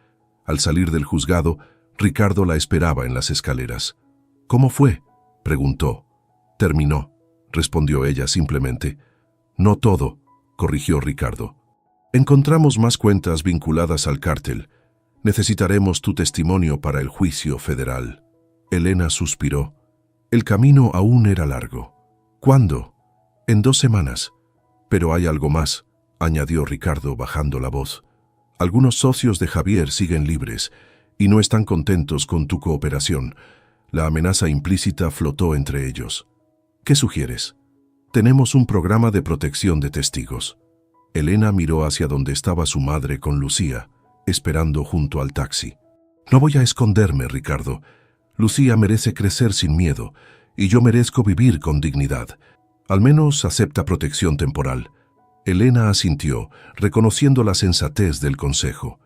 Speaker 1: Al salir del juzgado, Ricardo la esperaba en las escaleras. «¿Cómo fue?», preguntó. «Terminó», respondió ella simplemente. «No todo», corrigió Ricardo. «Encontramos más cuentas vinculadas al cártel. Necesitaremos tu testimonio para el juicio federal». Elena suspiró. El camino aún era largo. «¿Cuándo?». «En 2 semanas. Pero hay algo más», añadió Ricardo bajando la voz. «Algunos socios de Javier siguen libres y no están contentos con tu cooperación». La amenaza implícita flotó entre ellos. «¿Qué sugieres?». «Tenemos un programa de protección de testigos». Elena miró hacia donde estaba su madre con Lucía, esperando junto al taxi. «No voy a esconderme, Ricardo. Lucía merece crecer sin miedo, y yo merezco vivir con dignidad. Al menos acepta protección temporal». Elena asintió, reconociendo la sensatez del consejo.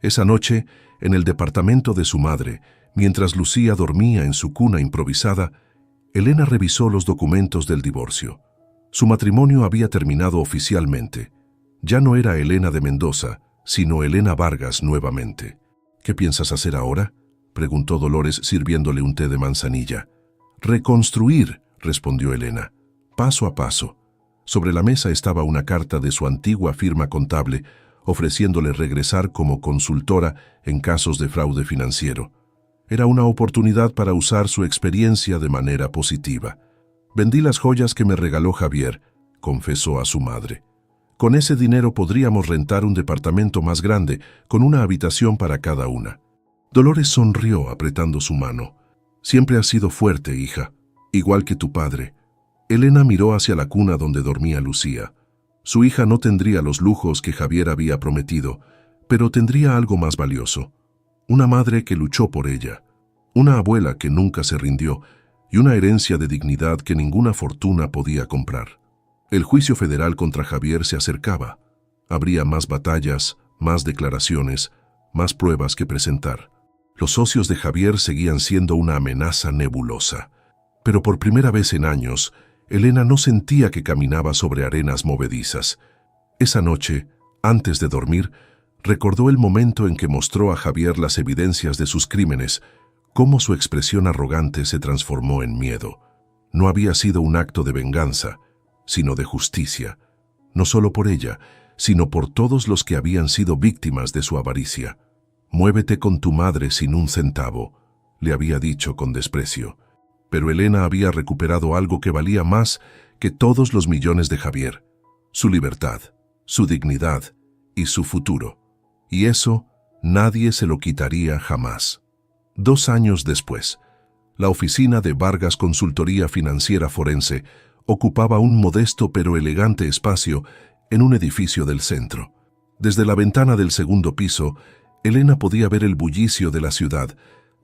Speaker 1: Esa noche, en el departamento de su madre, mientras Lucía dormía en su cuna improvisada, Elena revisó los documentos del divorcio. Su matrimonio había terminado oficialmente. Ya no era Elena de Mendoza, sino Elena Vargas nuevamente. ¿Qué piensas hacer ahora?, preguntó Dolores sirviéndole un té de manzanilla. Reconstruir, respondió Elena, paso a paso. Sobre la mesa estaba una carta de su antigua firma contable, ofreciéndole regresar como consultora en casos de fraude financiero. Era una oportunidad para usar su experiencia de manera positiva. Vendí las joyas que me regaló Javier, confesó a su madre. Con ese dinero podríamos rentar un departamento más grande, con una habitación para cada una. Dolores sonrió apretando su mano. Siempre has sido fuerte, hija, igual que tu padre. Elena miró hacia la cuna donde dormía Lucía. Su hija no tendría los lujos que Javier había prometido, pero tendría algo más valioso. Una madre que luchó por ella, una abuela que nunca se rindió y una herencia de dignidad que ninguna fortuna podía comprar. El juicio federal contra Javier se acercaba. Habría más batallas, más declaraciones, más pruebas que presentar. Los socios de Javier seguían siendo una amenaza nebulosa. Pero por primera vez en años, Elena no sentía que caminaba sobre arenas movedizas. Esa noche, antes de dormir, recordó el momento en que mostró a Javier las evidencias de sus crímenes, cómo su expresión arrogante se transformó en miedo. No había sido un acto de venganza, sino de justicia, no solo por ella, sino por todos los que habían sido víctimas de su avaricia. «Muévete con tu madre sin un centavo», le había dicho con desprecio. Pero Elena había recuperado algo que valía más que todos los millones de Javier: su libertad, su dignidad y su futuro. Y eso nadie se lo quitaría jamás. 2 años después, la oficina de Vargas Consultoría Financiera Forense ocupaba un modesto pero elegante espacio en un edificio del centro. Desde la ventana del segundo piso, Elena podía ver el bullicio de la ciudad,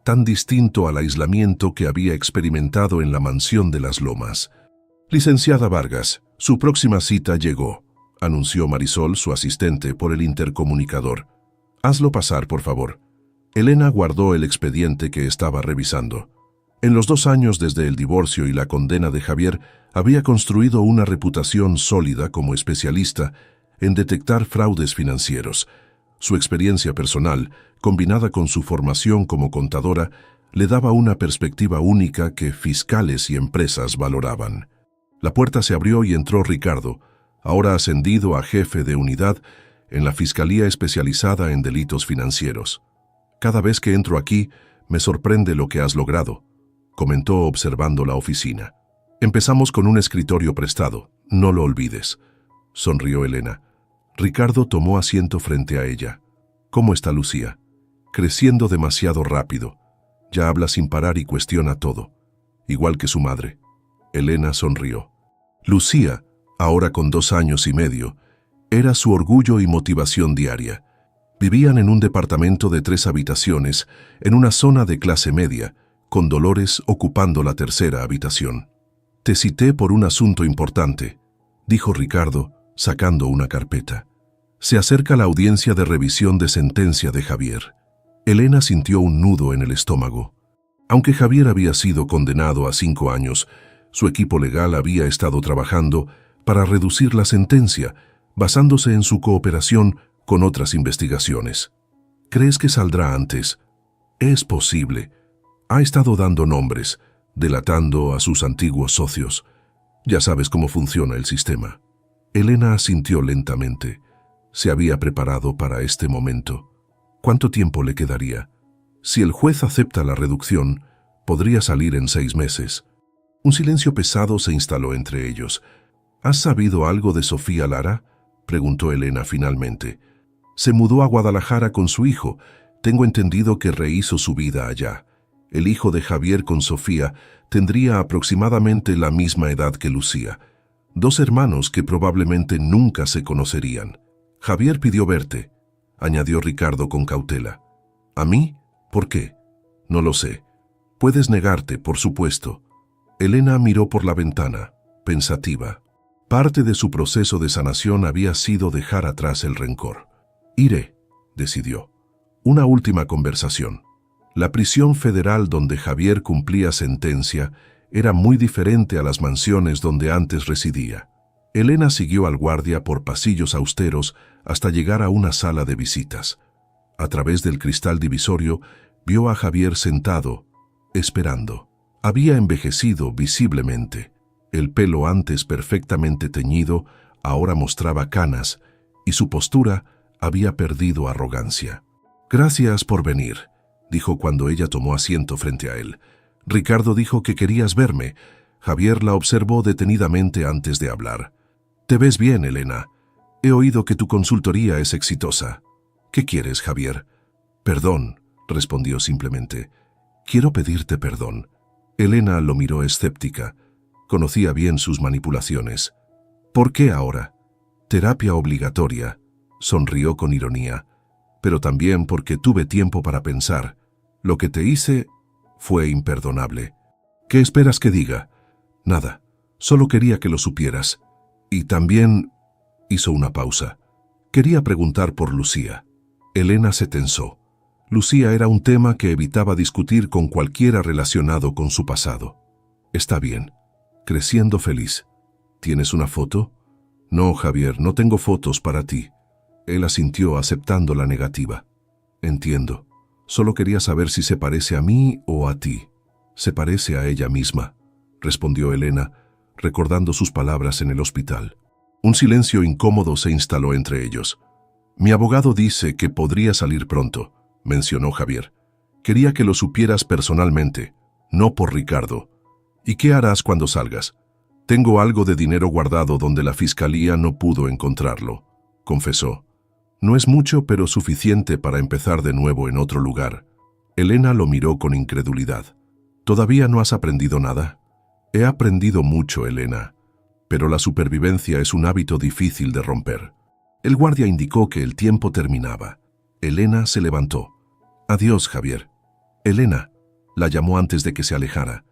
Speaker 1: tan distinto al aislamiento que había experimentado en la mansión de las Lomas. «Licenciada Vargas, su próxima cita llegó», anunció Marisol, su asistente, por el intercomunicador. «Hazlo pasar, por favor». Elena guardó el expediente que estaba revisando. En los 2 años desde el divorcio y la condena de Javier, había construido una reputación sólida como especialista en detectar fraudes financieros. Su experiencia personal, combinada con su formación como contadora, le daba una perspectiva única que fiscales y empresas valoraban. La puerta se abrió y entró Ricardo, ahora ascendido a jefe de unidad en la Fiscalía Especializada en Delitos Financieros. «Cada vez que entro aquí, me sorprende lo que has logrado», comentó observando la oficina. «Empezamos con un escritorio prestado, no lo olvides», sonrió Elena. Ricardo tomó asiento frente a ella. «¿Cómo está Lucía?» «Creciendo demasiado rápido. Ya habla sin parar y cuestiona todo. Igual que su madre». Elena sonrió. Lucía, ahora con 2 años y medio, era su orgullo y motivación diaria. Vivían en un departamento de 3 habitaciones, en una zona de clase media, con Dolores ocupando la tercera habitación. «Te cité por un asunto importante», dijo Ricardo, sacando una carpeta. «Se acerca la audiencia de revisión de sentencia de Javier». Elena sintió un nudo en el estómago. Aunque Javier había sido condenado a 5 años, su equipo legal había estado trabajando para reducir la sentencia, basándose en su cooperación con otras investigaciones. «¿Crees que saldrá antes?» «Es posible. Ha estado dando nombres, delatando a sus antiguos socios. Ya sabes cómo funciona el sistema». Elena asintió lentamente. Se había preparado para este momento. ¿Cuánto tiempo le quedaría? Si el juez acepta la reducción, podría salir en 6 meses. Un silencio pesado se instaló entre ellos. «¿Has sabido algo de Sofía Lara?», preguntó Elena finalmente. «Se mudó a Guadalajara con su hijo. Tengo entendido que rehizo su vida allá. El hijo de Javier con Sofía tendría aproximadamente la misma edad que Lucía. 2 hermanos que probablemente nunca se conocerían. Javier pidió verte», añadió Ricardo con cautela. «¿A mí? ¿Por qué?» «No lo sé. Puedes negarte, por supuesto». Elena miró por la ventana, pensativa. Parte de su proceso de sanación había sido dejar atrás el rencor. «Iré», decidió. Una última conversación. La prisión federal donde Javier cumplía sentencia era muy diferente a las mansiones donde antes residía. Elena siguió al guardia por pasillos austeros hasta llegar a una sala de visitas. A través del cristal divisorio vio a Javier sentado, esperando. Había envejecido visiblemente. El pelo antes perfectamente teñido ahora mostraba canas y su postura había perdido arrogancia. «Gracias por venir», dijo cuando ella tomó asiento frente a él. «Ricardo dijo que querías verme». Javier la observó detenidamente antes de hablar. «Te ves bien, Elena. He oído que tu consultoría es exitosa». «¿Qué quieres, Javier?» «Perdón», respondió simplemente. «Quiero pedirte perdón». Elena lo miró escéptica. Conocía bien sus manipulaciones. «¿Por qué ahora?» «Terapia obligatoria», sonrió con ironía. «Pero también porque tuve tiempo para pensar. Lo que te hice fue imperdonable». «¿Qué esperas que diga?» «Nada. Solo quería que lo supieras. Y también...» Hizo una pausa. «Quería preguntar por Lucía». Elena se tensó. Lucía era un tema que evitaba discutir con cualquiera relacionado con su pasado. «Está bien. Creciendo feliz. ¿Tienes una foto?» «No, Javier, no tengo fotos para ti». Él asintió aceptando la negativa. «Entiendo. Solo quería saber si se parece a mí o a ti». «Se parece a ella misma», respondió Elena, recordando sus palabras en el hospital. Un silencio incómodo se instaló entre ellos. «Mi abogado dice que podría salir pronto», mencionó Javier. «Quería que lo supieras personalmente, no por Ricardo». «¿Y qué harás cuando salgas?» «Tengo algo de dinero guardado donde la fiscalía no pudo encontrarlo», confesó. «No es mucho, pero suficiente para empezar de nuevo en otro lugar». Elena lo miró con incredulidad. «¿Todavía no has aprendido nada?» «He aprendido mucho, Elena, pero la supervivencia es un hábito difícil de romper». El guardia indicó que el tiempo terminaba. Elena se levantó. «Adiós, Javier». «Elena», la llamó antes de que se alejara.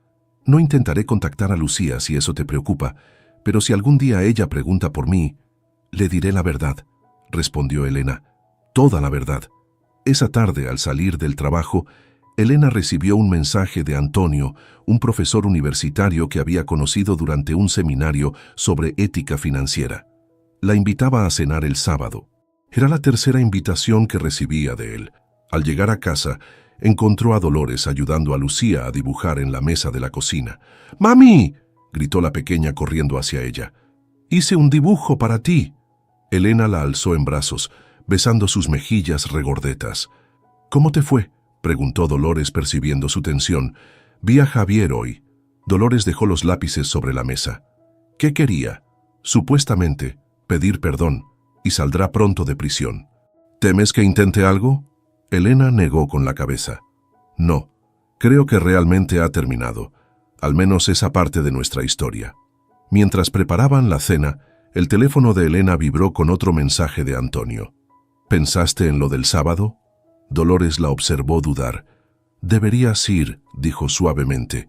Speaker 1: «No intentaré contactar a Lucía si eso te preocupa, pero si algún día ella pregunta por mí, le diré la verdad», respondió Elena. «Toda la verdad». Esa tarde, al salir del trabajo, Elena recibió un mensaje de Antonio, un profesor universitario que había conocido durante un seminario sobre ética financiera. La invitaba a cenar el sábado. Era la tercera invitación que recibía de él. Al llegar a casa, encontró a Dolores ayudando a Lucía a dibujar en la mesa de la cocina. «¡Mami!», gritó la pequeña corriendo hacia ella. «Hice un dibujo para ti». Elena la alzó en brazos, besando sus mejillas regordetas. «¿Cómo te fue?», preguntó Dolores percibiendo su tensión. «Vi a Javier hoy». Dolores dejó los lápices sobre la mesa. «¿Qué quería?». «Supuestamente, pedir perdón, y saldrá pronto de prisión». «¿Temes que intente algo?». Elena negó con la cabeza. «No, creo que realmente ha terminado, al menos esa parte de nuestra historia». Mientras preparaban la cena, el teléfono de Elena vibró con otro mensaje de Antonio. «¿Pensaste en lo del sábado?». Dolores la observó dudar. «Deberías ir», dijo suavemente.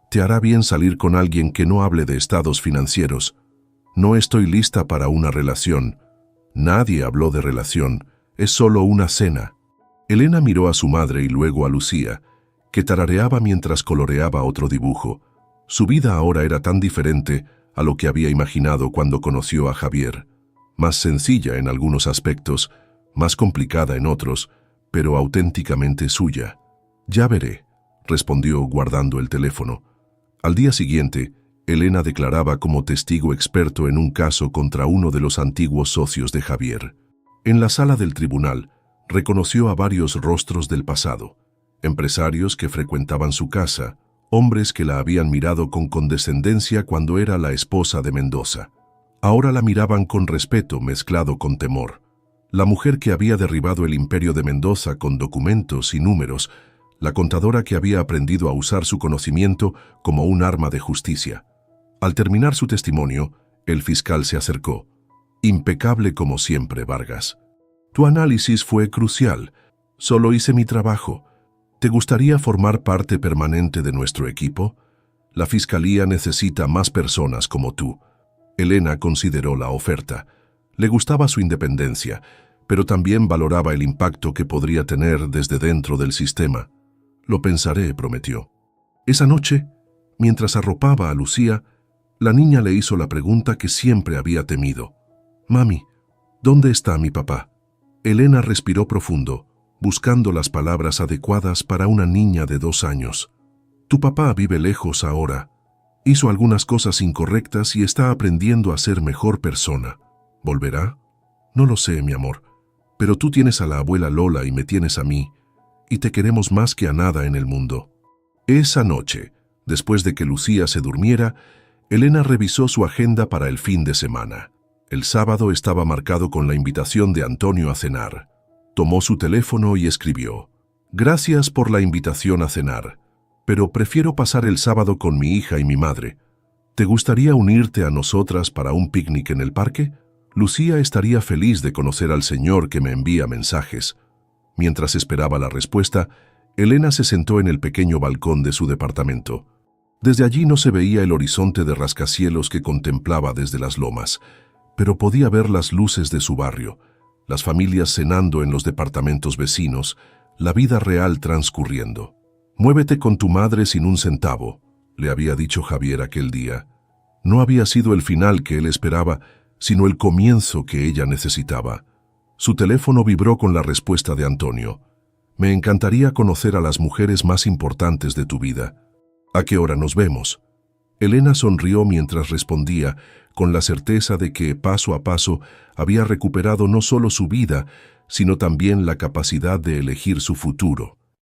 Speaker 1: «Te hará bien salir con alguien que no hable de estados financieros». «No estoy lista para una relación». «Nadie habló de relación, es solo una cena». Elena miró a su madre y luego a Lucía, que tarareaba mientras coloreaba otro dibujo. Su vida ahora era tan diferente a lo que había imaginado cuando conoció a Javier. Más sencilla en algunos aspectos, más complicada en otros, pero auténticamente suya. «Ya veré», respondió guardando el teléfono. Al día siguiente, Elena declaraba como testigo experto en un caso contra uno de los antiguos socios de Javier. En la sala del tribunal, reconoció a varios rostros del pasado, empresarios que frecuentaban su casa, hombres que la habían mirado con condescendencia cuando era la esposa de Mendoza. Ahora la miraban con respeto mezclado con temor. La mujer que había derribado el imperio de Mendoza con documentos y números, la contadora que había aprendido a usar su conocimiento como un arma de justicia. Al terminar su testimonio, el fiscal se acercó. «Impecable como siempre, Vargas. Tu análisis fue crucial. Solo hice mi trabajo. ¿Te gustaría formar parte permanente de nuestro equipo? La fiscalía necesita más personas como tú». Elena consideró la oferta. Le gustaba su independencia, pero también valoraba el impacto que podría tener desde dentro del sistema. «Lo pensaré», prometió. Esa noche, Mientras arropaba a Lucía, la niña le hizo la pregunta que siempre había temido. «Mami, ¿dónde está mi papá?» Elena respiró profundo, buscando las palabras adecuadas para una niña de 2 años. «Tu papá vive lejos ahora. Hizo algunas cosas incorrectas y está aprendiendo a ser mejor persona. ¿Volverá? No lo sé, mi amor. Pero tú tienes a la abuela Lola y me tienes a mí, y te queremos más que a nada en el mundo». Esa noche, después de que Lucía se durmiera, Elena revisó su agenda para el fin de semana. El sábado estaba marcado con la invitación de Antonio a cenar. Tomó su teléfono y escribió: «Gracias por la invitación a cenar, pero prefiero pasar el sábado con mi hija y mi madre. ¿Te gustaría unirte a nosotras para un picnic en el parque? Lucía estaría feliz de conocer al señor que me envía mensajes». Mientras esperaba la respuesta, Elena se sentó en el pequeño balcón de su departamento. Desde allí no se veía el horizonte de rascacielos que contemplaba desde las lomas, pero podía ver las luces de su barrio, las familias cenando en los departamentos vecinos, la vida real transcurriendo. «Muévete con tu madre sin un centavo», le había dicho Javier aquel día. No había sido el final que él esperaba, sino el comienzo que ella necesitaba. Su teléfono vibró con la respuesta de Antonio. «Me encantaría conocer a las mujeres más importantes de tu vida. ¿A qué hora nos vemos?» Elena sonrió mientras respondía, con la certeza de que, paso a paso, había recuperado no solo su vida, sino también la capacidad de elegir su futuro.